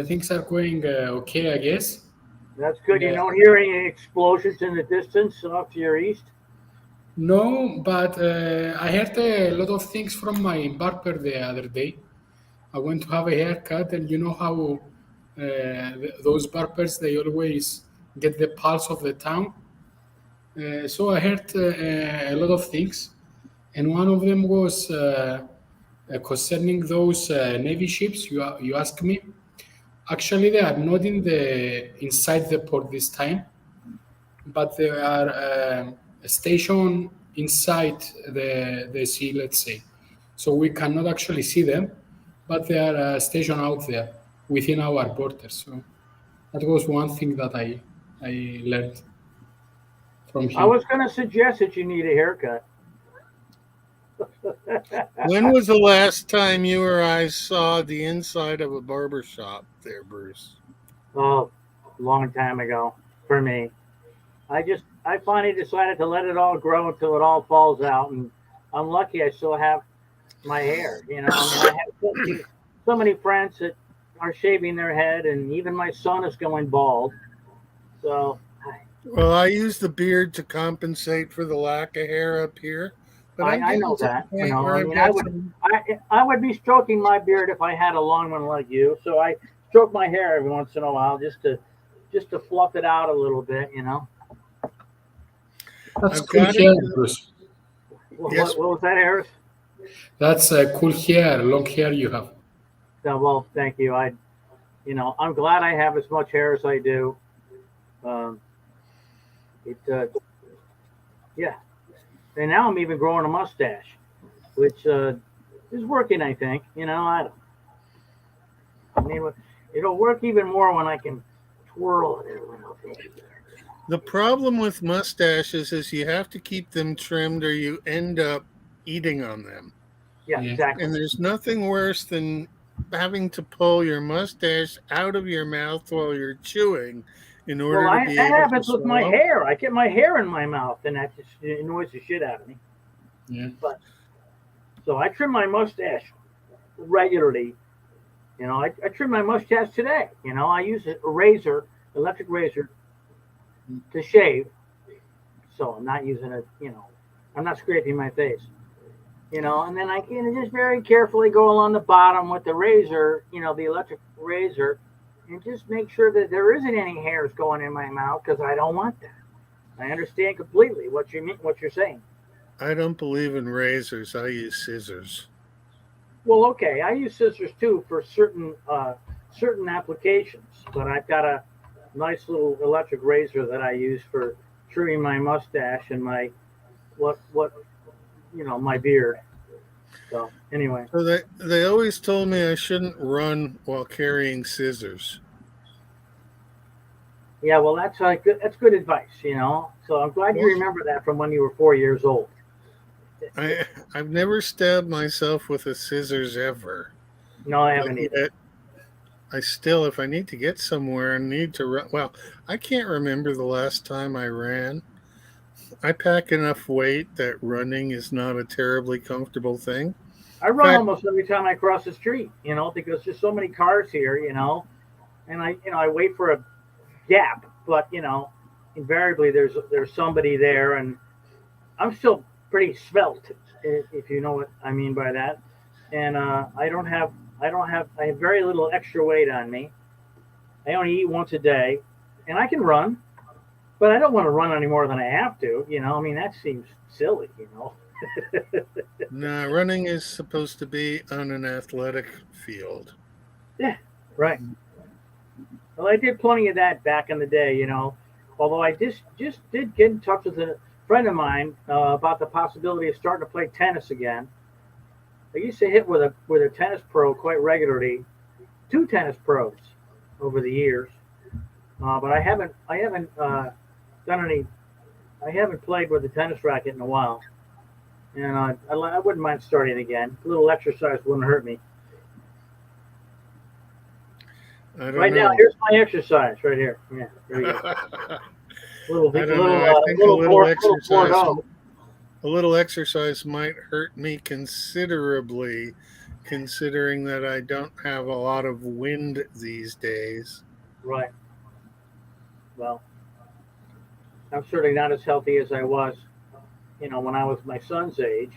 things are going okay, I guess. That's good. You Uh, don't hear any explosions in the distance off to your east. no, but I heard a lot of things from my barber the other day. I went to have a haircut, and you know how those barbers they always get the pulse of the town. So I heard a lot of things, and one of them was concerning those navy ships. You asked me. Actually, they are not in the inside the port this time, but they are stationed inside the sea, let's say. So we cannot actually see them, but they are stationed out there within our borders. So that was one thing that I learned from I him. was going to suggest that you need a haircut. When was the last time you or I saw the inside of a barber shop there, Bruce? Oh, a long time ago for me. I finally decided to let it all grow until it all falls out, and I'm lucky I still have my hair. I mean, I have so many friends that are shaving their head, and even my son is going bald. So Well, I use the beard to compensate for the lack of hair up here, but I'm I getting know to the that. point I where I've mean, got some. I would be stroking my beard if I had a long one like you. So stroke my hair every once in a while just to fluff it out a little bit, you know. That's I've cool got hair, it. Bruce. Yes. What was that, Harris? That's cool hair, long hair you have. No, well, thank you. I'm glad I have as much hair as I do. Um, it, yeah. And now I'm even growing a mustache, which is working, I think. You know, I mean, it'll work even more when I can twirl it a little bit. The problem with mustaches is you have to keep them trimmed or you end up eating on them. Yeah, Yeah. exactly. And there's nothing worse than having to pull your mustache out of your mouth while you're chewing in order Well, to be that able to happens with my swallow. hair. I get my hair in my mouth, and that just annoys the shit out of me. Yeah. But so I trim my mustache regularly. You know, I trim my mustache today. You know, I use a razor, electric razor, to shave. So I'm not using it. You know, I'm not scraping my face. You know, and then I can just very carefully go along the bottom with the razor. You know, the electric razor, and just make sure that there isn't any hairs going in my mouth because I don't want that. I understand completely what you mean, what you're saying. I don't believe in razors. I use scissors. Well, okay, I use scissors too for certain applications, but I've got a nice little electric razor that I use for trimming my mustache and my what my beard. So anyway, So they always told me I shouldn't run while carrying scissors. yeah, well that's good advice, you know. So I'm glad you remember that from when you were 4 years old. I've never stabbed myself with a scissors ever. No, I But haven't either. yet I still, if I need to get somewhere and need to run, well, I can't remember the last time I ran. I pack enough weight that running is not a terribly comfortable thing. I In run fact, almost every time I cross the street, you know, because there's so many cars here, you know, and I wait for a gap, but invariably there's somebody there, and I'm still pretty svelte, if you know what I mean by that. And I have very little extra weight on me. I only eat once a day, and I can run, but I don't want to run any more than I have to. You know, I mean that seems silly. You know. no, running is supposed to be on an athletic field. Yeah, right. Well, I did plenty of that back in the day. You know, although I just did get in touch with a friend of mine about the possibility of starting to play tennis again. I used to hit with a tennis pro quite regularly, two tennis pros over the years, but I haven't done any. I haven't played with a tennis racket in a while, and I wouldn't mind starting again. A little exercise wouldn't hurt me. I don't Right now, know. here's my exercise right here. Yeah, there you go. I don't know. I think a little exercise, Bordeaux. a little exercise might hurt me considerably, considering that I don't have a lot of wind these days. Right. Well, I'm certainly not as healthy as I was, when I was my son's age.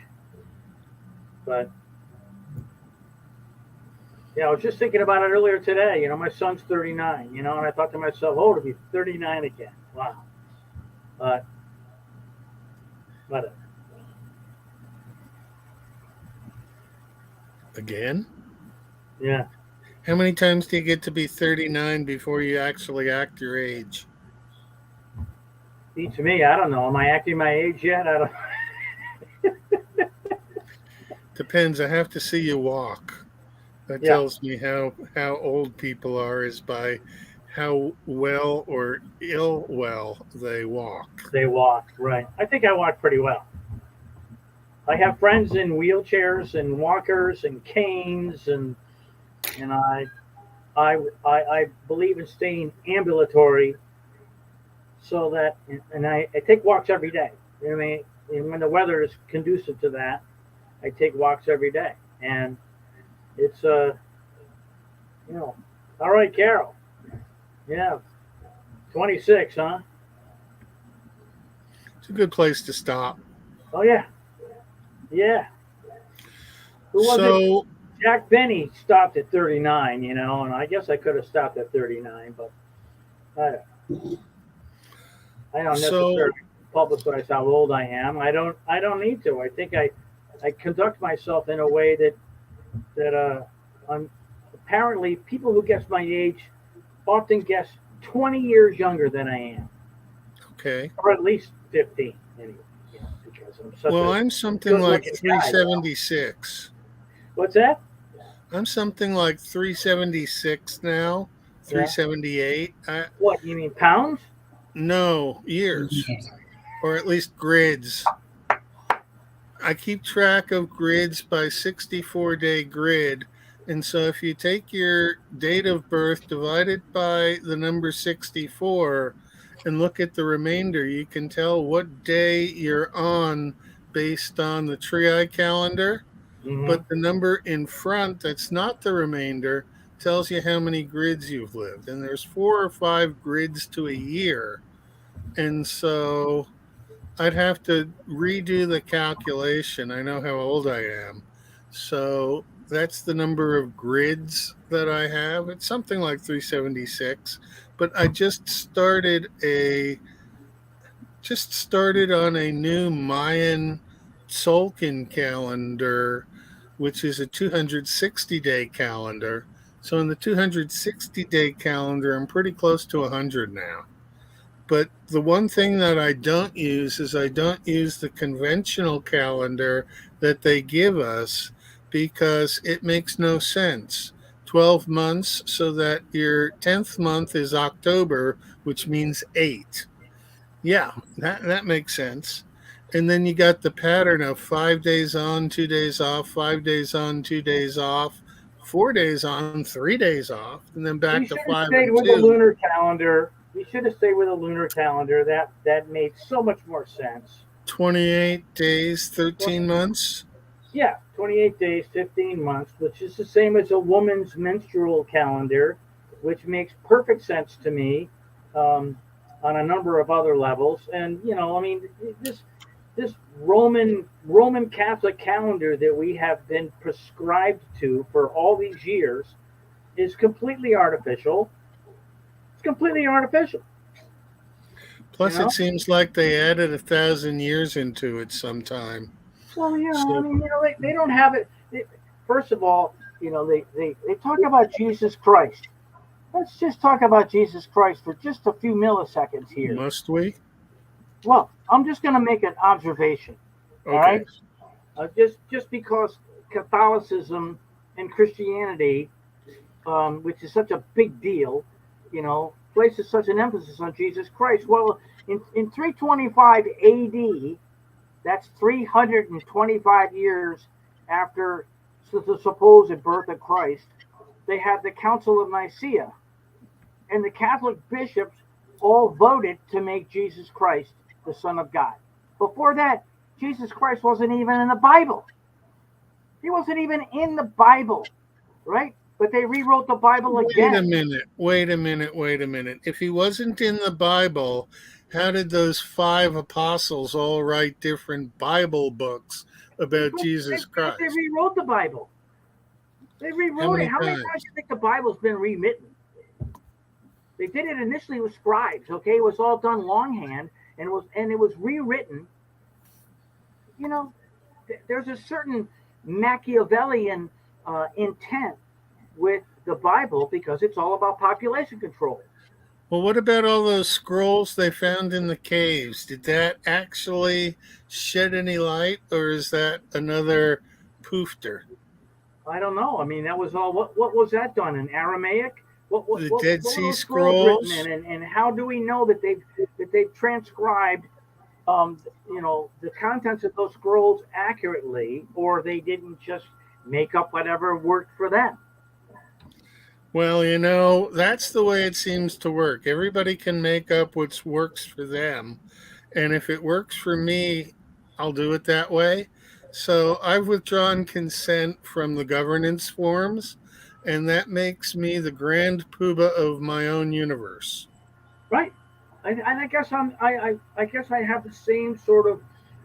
But yeah, I was just thinking about it earlier today. You know, my son's 39. And I thought to myself, oh, to be 39 again. Wow. But whatever. Again? Yeah. How many times do you get to be 39 before you actually act your age? Beats me. I don't know. Am I acting my age yet? I don't. Depends. I have to see you walk. That tells me how old people are is by how well or ill well they walk. They walk, right. I think I walk pretty well. I have friends in wheelchairs and walkers and canes, and I believe in staying ambulatory, so that and I take walks every day. You know what I mean? And when the weather is conducive to that, I take walks every day, and it's all right, Carol. Yeah, 26, huh? It's a good place to stop. Oh yeah, yeah. Who was it? Jack Benny stopped at 39, you know, and I guess I could have stopped at 39, but I don't So, necessarily publicize how old I am. I don't need to. I think I conduct myself in a way that apparently people who guess my age often guess 20 years younger than I am, okay. or at least 15 anyway. You know, because I'm such Well, a I'm something like good-looking guy. You know? 376. What's that? I'm something like 376 now, Yeah. 378. What you mean pounds? No, years, or at least grids. I keep track of grids by 64-day grid. And so if you take your date of birth divided by the number 64 and look at the remainder, you can tell what day you're on based on the Tree calendar. Mm-hmm. But the number in front that's not the remainder tells you how many grids you've lived. And there's 4 or 5 grids to a year. And so I'd have to redo the calculation. I know how old I am. So that's the number of grids that I have. It's something like 376. But I just started on a new Mayan Tzolk'in calendar, which is a 260-day calendar. So in the 260-day calendar, I'm pretty close to 100 now. But the one thing that I don't use is I don't use the conventional calendar that they give us because it makes no sense. 12 months so that your 10th month is October, which means 8. Yeah, that makes sense. And then you got the pattern of 5 days on, 2 days off, 5 days on, 2 days off, 4 days on, 3 days off, and then We back to should have 5 stayed and with the 2. lunar calendar. We should have stayed with a lunar calendar. That made so much more sense. 28 days, 13 months. Yeah, 28 days, 15 months, which is the same as a woman's menstrual calendar, which makes perfect sense to me on a number of other levels. And you know, I mean, this Roman Catholic calendar that we have been prescribed to for all these years is completely artificial. It's completely artificial. Plus, You know? it seems like they added 1,000 years into it sometime. Well, you know, I So, mean, you know, they don't have it. First of all, you know, they talk about Jesus Christ. Let's just talk about Jesus Christ for just a few milliseconds here. must we? Well, I'm just going to make an observation. Okay. All right, just because Catholicism and Christianity, which is such a big deal, you know, places such an emphasis on Jesus Christ. Well, in 325 A.D., that's 325 years after the supposed birth of Christ, they had the Council of Nicaea, and the Catholic bishops all voted to make Jesus Christ the Son of God. Before that, Jesus Christ wasn't even in the Bible. He wasn't even in the Bible, right? But they rewrote the Bible again. Wait a minute. If he wasn't in the Bible, how did those 5 apostles all write different Bible books about Jesus Christ? They rewrote the Bible. They rewrote it. How many times do you think the Bible's been rewritten? They did it initially with scribes, okay? It was all done longhand, and it was rewritten. You know, there's a certain Machiavellian intent with the Bible because it's all about population control. Well, what about all those scrolls they found in the caves? Did that actually shed any light, or is that another poofter? I don't know. I mean, that was all. What was that done in Aramaic? What The Dead what Sea were Scrolls? written in, and how do we know that they've transcribed you know, the contents of those scrolls accurately, or they didn't just make up whatever worked for them? Well, you know, that's the way it seems to work. Everybody can make up what works for them. And if it works for me, I'll do it that way. So I've withdrawn consent from the governance forms, and that makes me the grand poobah of my own universe. Right. And I guess I guess I have the same sort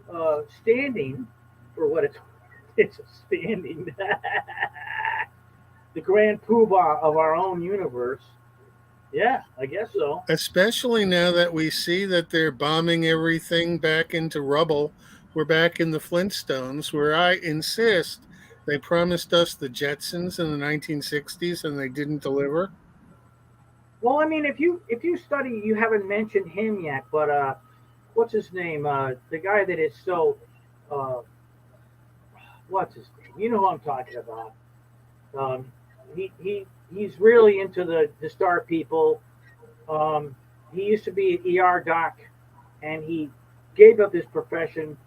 of standing for what it's. It's a standing. The grand poobah of our own universe. Yeah, I guess so. Especially now that we see that they're bombing everything back into rubble. We're back in the Flintstones, where I insist they promised us the Jetsons in the 1960s and they didn't deliver. Well, I mean, if you study, you haven't mentioned him yet, but what's his name? The guy that is so, uh, what's his name? You know who I'm talking about. Um, he's really into the star people. He used to be an ER doc, and he gave up his profession.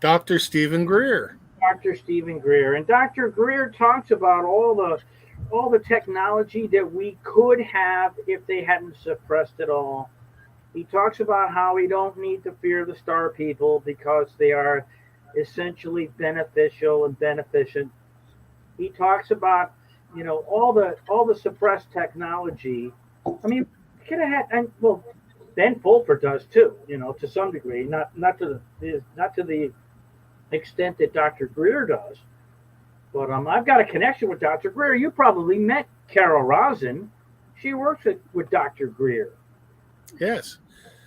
Dr. Stephen Greer. Dr. Stephen Greer, and Dr. Greer talks about all the technology that we could have if they hadn't suppressed it all. He talks about how we don't need to fear the star people because they are essentially beneficial and beneficent. He talks about all the suppressed technology. I mean, could have had, and well, Ben Fulford does too, to some degree, not to the extent that Dr. Greer does. But I've got a connection with Dr. Greer. You probably met Carol Rosin. She works with Dr. Greer. Yes.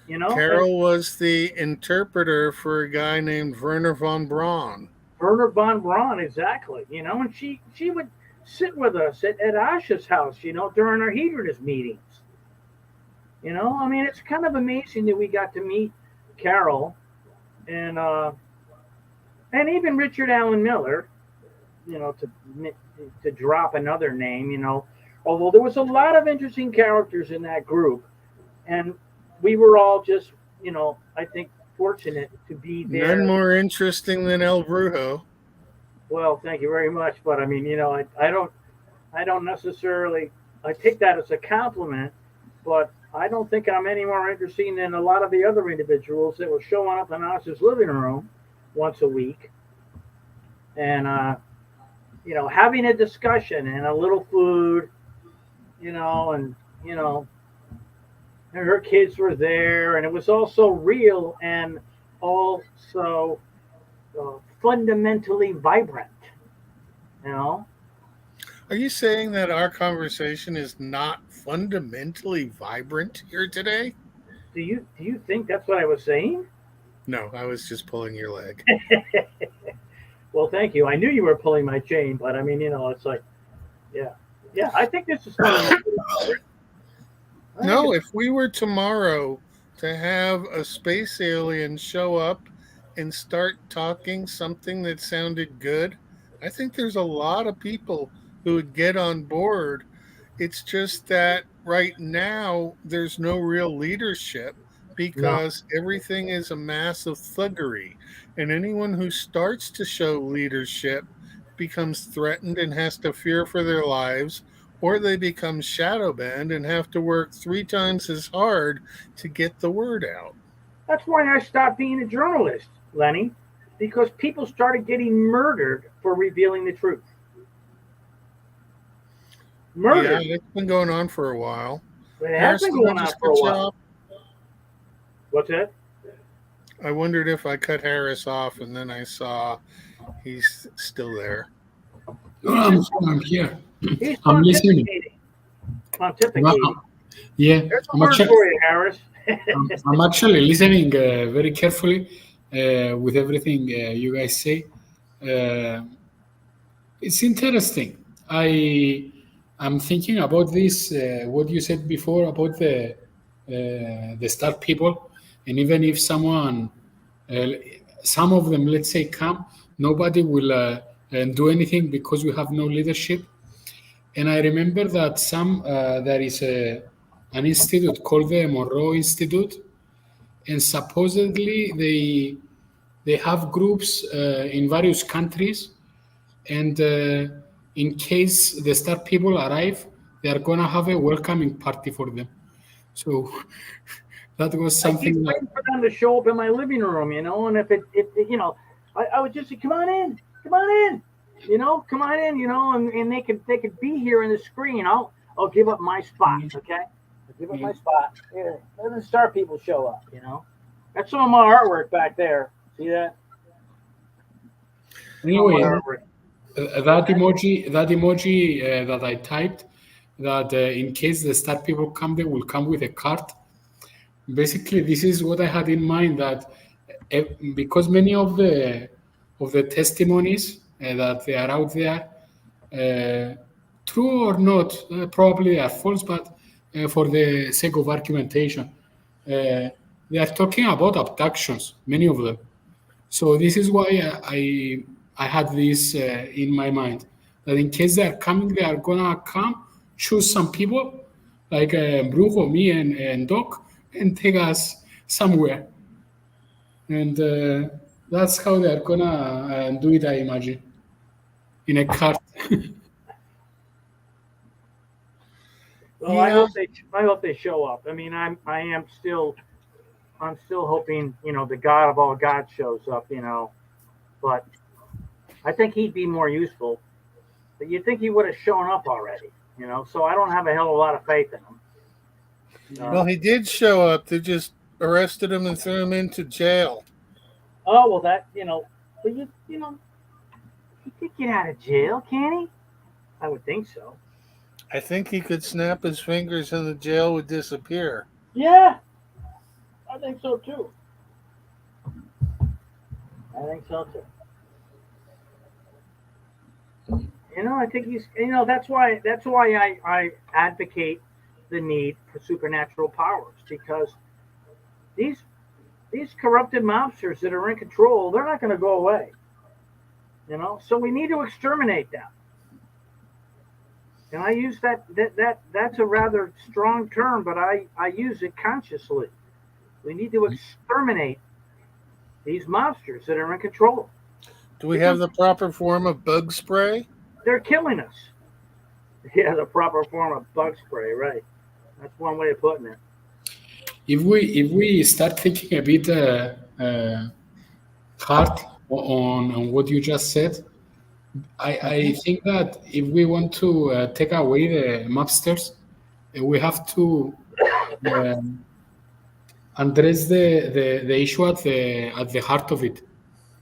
And Carol was the interpreter for a guy named Werner von Braun. Werner von Braun, exactly. And she would sit with us at Asha's house, during our Hedronist meetings. I mean, it's kind of amazing that we got to meet Carol and even Richard Allen Miller, to drop another name, although there was a lot of interesting characters in that group, and we were all just, I think, fortunate to be there. None more interesting than El Brujo. Well, thank you very much, but I mean, I don't necessarily, I take that as a compliment, but I don't think I'm any more interesting than a lot of the other individuals that were showing up in Asha's living room once a week, and having a discussion and a little food, and her kids were there, and it was also real and also fundamentally vibrant. Are you saying that our conversation is not fundamentally vibrant here today? Do you think that's what I was saying? No, I was just pulling your leg. Well, thank you. I knew you were pulling my chain, but I mean, it's like, yeah. I think this is No, if we were tomorrow to have a space alien show up and start talking something that sounded good, I think there's a lot of people who would get on board. It's just that right now there's no real leadership because everything is a mass of thuggery. And anyone who starts to show leadership becomes threatened and has to fear for their lives, or they become shadow banned and have to work 3 times as hard to get the word out. That's why I stopped being a journalist, Lenny, because people started getting murdered for revealing the truth. Murdered. Yeah, it's been going on for a while. It has been going on for a while. What's that? I wondered if I cut Harris off, and then I saw he's still there. I'm here. He's I'm listening. Pontificating. Yeah, There's a word for you, Harris. I'm actually listening very carefully with everything you guys say. It's interesting. I'm thinking about this. What you said before about the star people, and even if someone, some of them, let's say, come, nobody will do anything because we have no leadership. And I remember that there is an institute called the Monroe Institute, and supposedly they have groups in various countries, and in case the star people arrive, they are gonna have a welcoming party for them. So that was something. I keep waiting for them to show up in my living room, and if I would just say, come on in, come on in. Come on in, and they could be here in the screen. I'll give up my spot, okay? I'll give up my spot. Here, let the star people show up, That's some of my artwork back there. See that? Anyway, wherever. that emoji that I typed, that in case the star people come, they will come with a card. Basically, this is what I had in mind, that because many of the testimonies that they are out there, true or not, probably they are false, but for the sake of argumentation, they are talking about abductions, many of them. So this is why I had this in my mind, that in case they are coming, they are gonna come, choose some people like Brujo, me, and Doc, and take us somewhere, and that's how they are gonna do it. I imagine in a cart. Well, Yeah. I hope they show up. I mean, I'm still hoping, the God of all gods shows up, but I think he'd be more useful. But you'd think he would have shown up already, so I don't have a hell of a lot of faith in him. Well, he did show up. They just arrested him and threw him into jail. Oh, well, but he could get out of jail, can he? I would think so. I think he could snap his fingers and the jail would disappear. Yeah, I think so too. I think so too. I think he's. That's why I advocate the need for supernatural powers, because these corrupted mobsters that are in control, they're not going to go away. So we need to exterminate them. And I use that's a rather strong term, but I use it consciously. We need to exterminate these mobsters that are in control. Do we have the proper form of bug spray? They're killing us. Yeah, the proper form of bug spray, right? That's one way of putting it. If we start thinking a bit hard on what you just said, I think that if we want to take away the mobsters, we have to address the issue at the heart of it.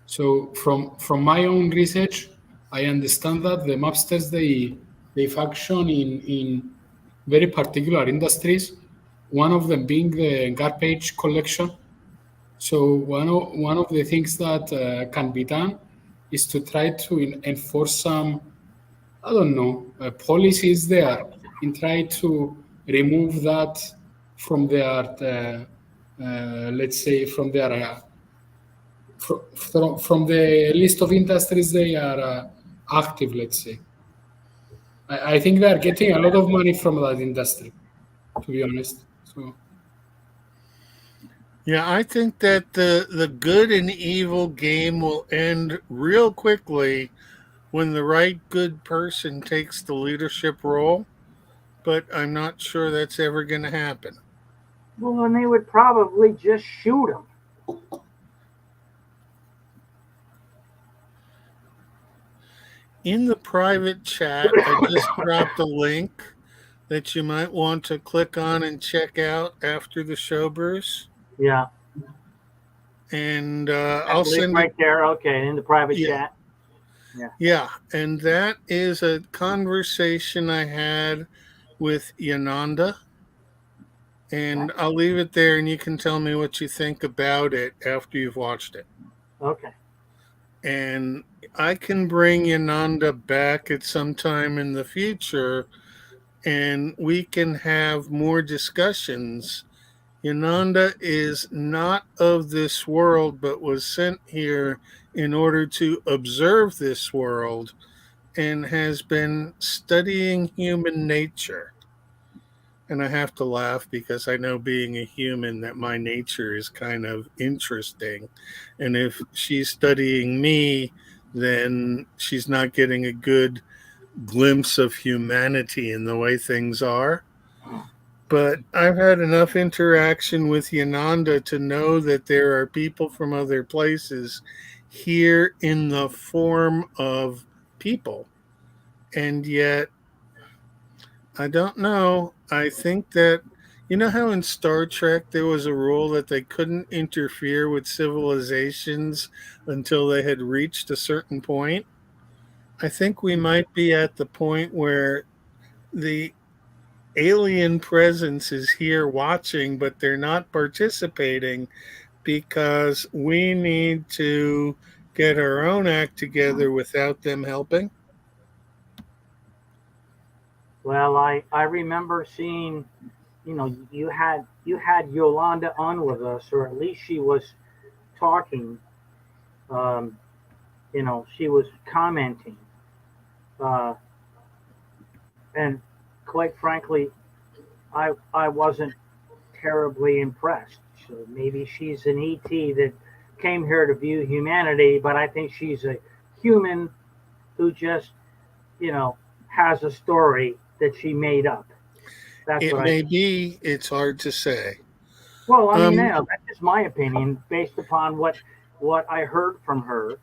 So from my own research, I understand that the mobsters they function in very particular industries. One of them being the garbage collection. So one of the things that can be done is to try to enforce some, I don't know, policies there, and try to remove that from their, let's say, from their from the list of industries they are active. Let's say, I think they are getting a lot of money from that industry, to be honest. So. Yeah, I think that the good and evil game will end real quickly when the right good person takes the leadership role, but I'm not sure that's ever going to happen. Well, then they would probably just shoot him. In the private chat, I just dropped a link that you might want to click on and check out after the show, Bruce. Yeah. And I'll send right there. Okay, in the private Yeah. chat. Yeah, and that is a conversation I had with Yananda. And I'll leave it there, and you can tell me what you think about it after you've watched it. Okay. And I can bring Yananda back at some time in the future, and we can have more discussions. Yananda is not of this world, but was sent here in order to observe this world and has been studying human nature. And I have to laugh because I know, being a human, that my nature is kind of interesting. And if she's studying me, then she's not getting a good glimpse of humanity in the way things are. But I've had enough interaction with Yananda to know that there are people from other places here in the form of people. And yet, I don't know. I think that You know how in Star Trek there was a rule that they couldn't interfere with civilizations until they had reached a certain point? I think we might be at the point where the alien presence is here watching, but they're not participating because we need to get our own act together without them helping. Well, I remember seeing, you had Yolanda on with us, or at least she was talking. Um, she was commenting, uh, and quite frankly, I wasn't terribly impressed. So maybe she's an ET that came here to view humanity, but I think she's a human who just, you know, has a story that she made up. That's It what I may think. be, it's hard to say. Well, I mean, Um, now that's just my opinion based upon what I heard from her,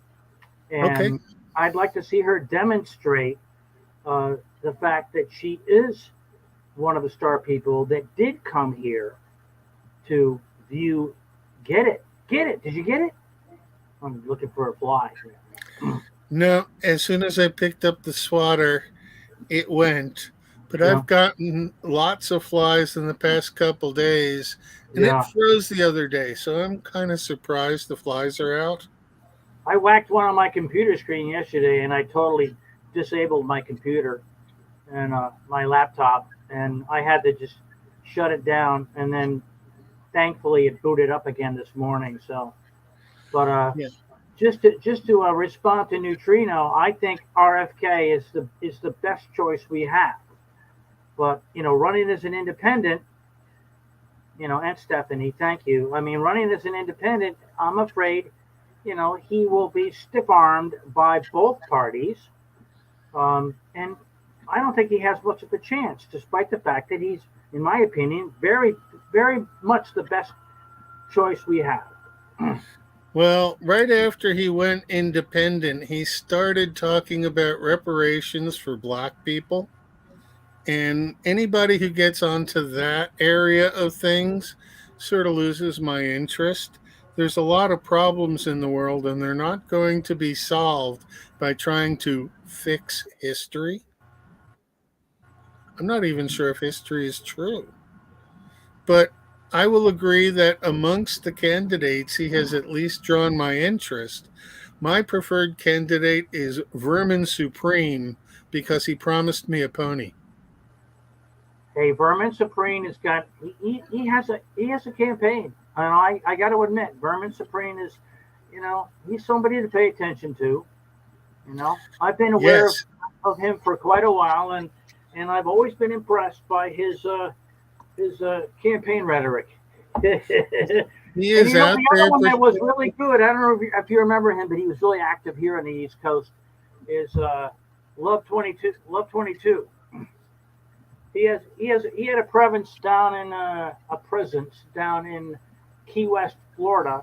okay. and I'd like to see her demonstrate the fact that she is one of the star people that did come here to view. Get it? Get it? Did you get it? I'm looking for a fly. No, as soon as I picked up the swatter, it went. But Yeah, I've gotten lots of flies in the past couple days, and it yeah. froze the other day, so I'm kind of surprised the flies are out. I whacked one on my computer screen yesterday, and I totally disabled my computer and my laptop, and I had to just shut it down. And then, thankfully, it booted up again this morning. So, but Yeah. just to respond to Neutrino, I think RFK is the best choice we have. But running as an independent, and Stephanie, thank you. I mean, running as an independent, I'm afraid, he will be stiff armed by both parties. And I don't think he has much of a chance, despite the fact that he's, in my opinion, very, very much the best choice we have. Well, right after he went independent, he started talking about reparations for black people. And anybody who gets onto that area of things sort of loses my interest. There's a lot of problems in the world, and they're not going to be solved by trying to fix history. I'm not even sure if history is true. But I will agree that amongst the candidates, he has at least drawn my interest. My preferred candidate is Vermin Supreme because he promised me a pony. Hey, Vermin Supreme has got he has a campaign, and I got to admit, Vermin Supreme is, he's somebody to pay attention to. I've been aware of, Yes, of him for quite a while, and I've always been impressed by his campaign rhetoric. and he is out the other there. one that was really good, I don't know if you remember him, but he was really active here on the East Coast, is Love 22. Love 22. He had a presence down in Key West, Florida,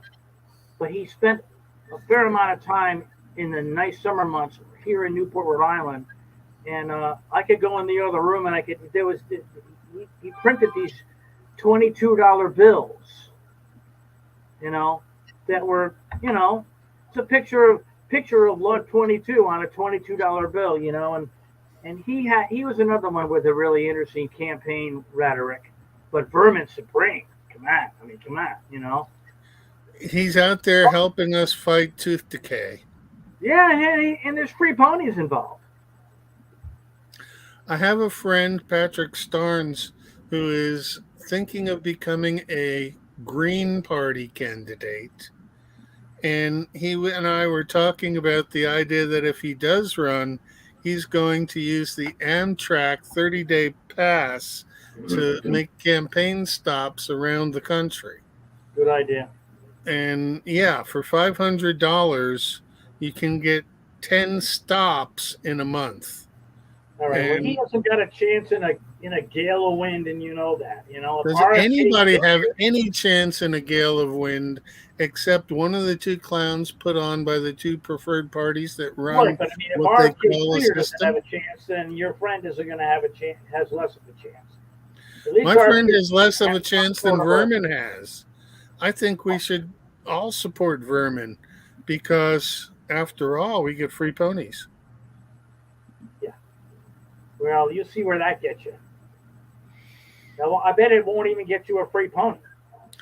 but he spent a fair amount of time in the nice summer months here in Newport, Rhode Island, and I could go in the other room and he printed these $22 bills, you know, that were, it's a picture of Lug 22 on a $22 bill, and he was another one with a really interesting campaign rhetoric. But Vermin Supreme, come on, I mean, come on. He's out there helping us fight tooth decay. Yeah, and there's free ponies involved. I have a friend, Patrick Starnes, who is thinking of becoming a Green Party candidate. And he and I were talking about the idea that if he does run, he's going to use the Amtrak 30-day pass to make campaign stops around the country. Good idea. And yeah, for $500, you can get 10 stops in a month. All right. Well, he And hasn't got a chance in a gale of wind, and you know that. If does RFK anybody gets have here, any chance in a gale of wind except one of the two clowns put on by the two preferred parties that right? run But I mean, if what they RFK call a Clear doesn't have system? a chance, then your friend isn't going to have a chance. Has less of a chance. At least My our friend people has less of have a some chance sort than of Vermin has. I think we should all support Vermin because, after all, we get free ponies. yeah. Well, you see where that gets you. Now, I bet it won't even get you a free pony.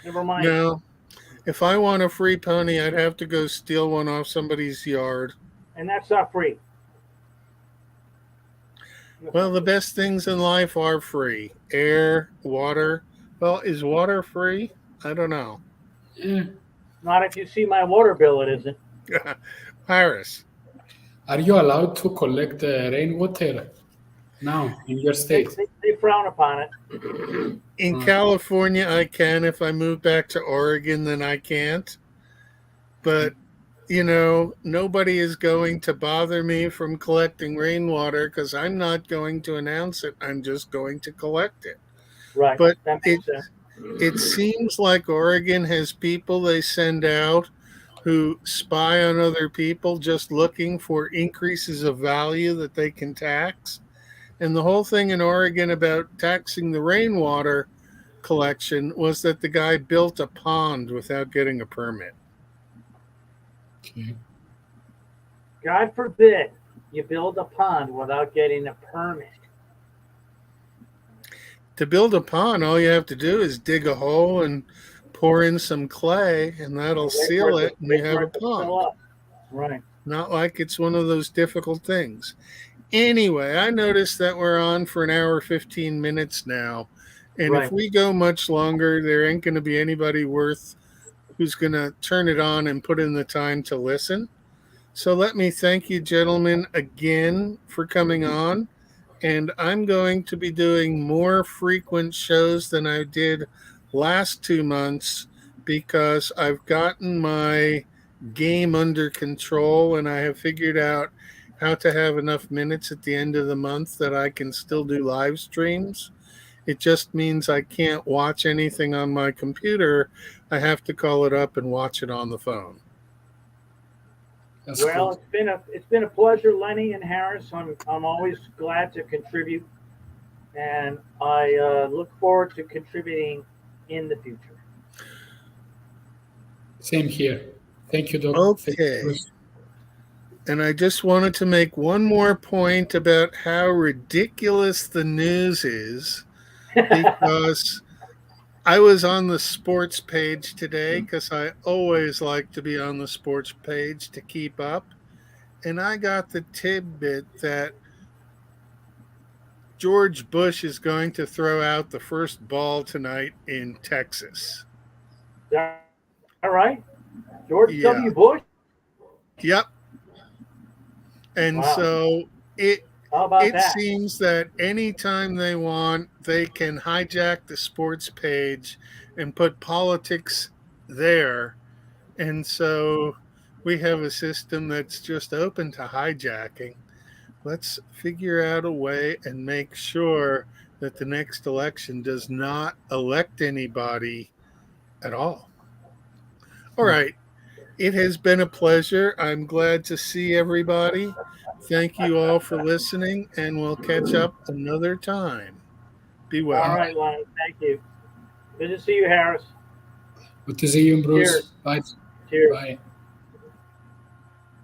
Never mind. No, if I want a free pony, I'd have to go steal one off somebody's yard. And that's not free. Well, the best things in life are free. Air, water. Well, is water free? I don't know. Yeah. Not if you see my water bill, it isn't. Paris. Are you allowed to collect rainwater now in your state? They frown upon it. In California, I can. If I move back to Oregon, then I can't. But, nobody is going to bother me from collecting rainwater because I'm not going to announce it. I'm just going to collect it. Right. But that makes sense. It seems like Oregon has people they send out who spy on other people just looking for increases of value that they can tax. And the whole thing in Oregon about taxing the rainwater collection was that the guy built a pond without getting a permit. Okay. God forbid you build a pond without getting a permit. To build a pond, all you have to do is dig a hole and pour in some clay, and that'll seal it, and you have a pond. Right. Not like it's one of those difficult things. Anyway, I noticed that we're on for an hour, 15 minutes now. And Right. if we go much longer, there ain't going to be anybody who's going to turn it on and put in the time to listen. So let me thank you, gentlemen, again for coming on. And I'm going to be doing more frequent shows than I did last 2 months because I've gotten my game under control and I have figured out how to have enough minutes at the end of the month that I can still do live streams. It just means I can't watch anything on my computer. I have to call it up and watch it on the phone. That's Well, cool. it's been a pleasure, Lenny and Harris. I'm always glad to contribute, and I look forward to contributing in the future. Same here. Thank you, Doc. Okay. And I just wanted to make one more point about how ridiculous the news is, because I was on the sports page today because I always like to be on the sports page to keep up. And I got the tidbit that George Bush is going to throw out the first ball tonight in Texas. All right. George W. Bush? Yep. And Wow. so it that? seems that anytime they want, they can hijack the sports page and put politics there. And so we have a system that's just open to hijacking. Let's figure out a way and make sure that the next election does not elect anybody at all. All right. It has been a pleasure. I'm glad to see everybody. Thank you all for listening, and we'll catch up another time. Be well. All right, Lenny. Thank you. Good to see you, Harris. Good to see you, Bruce. Cheers. Bye. Cheers. Bye.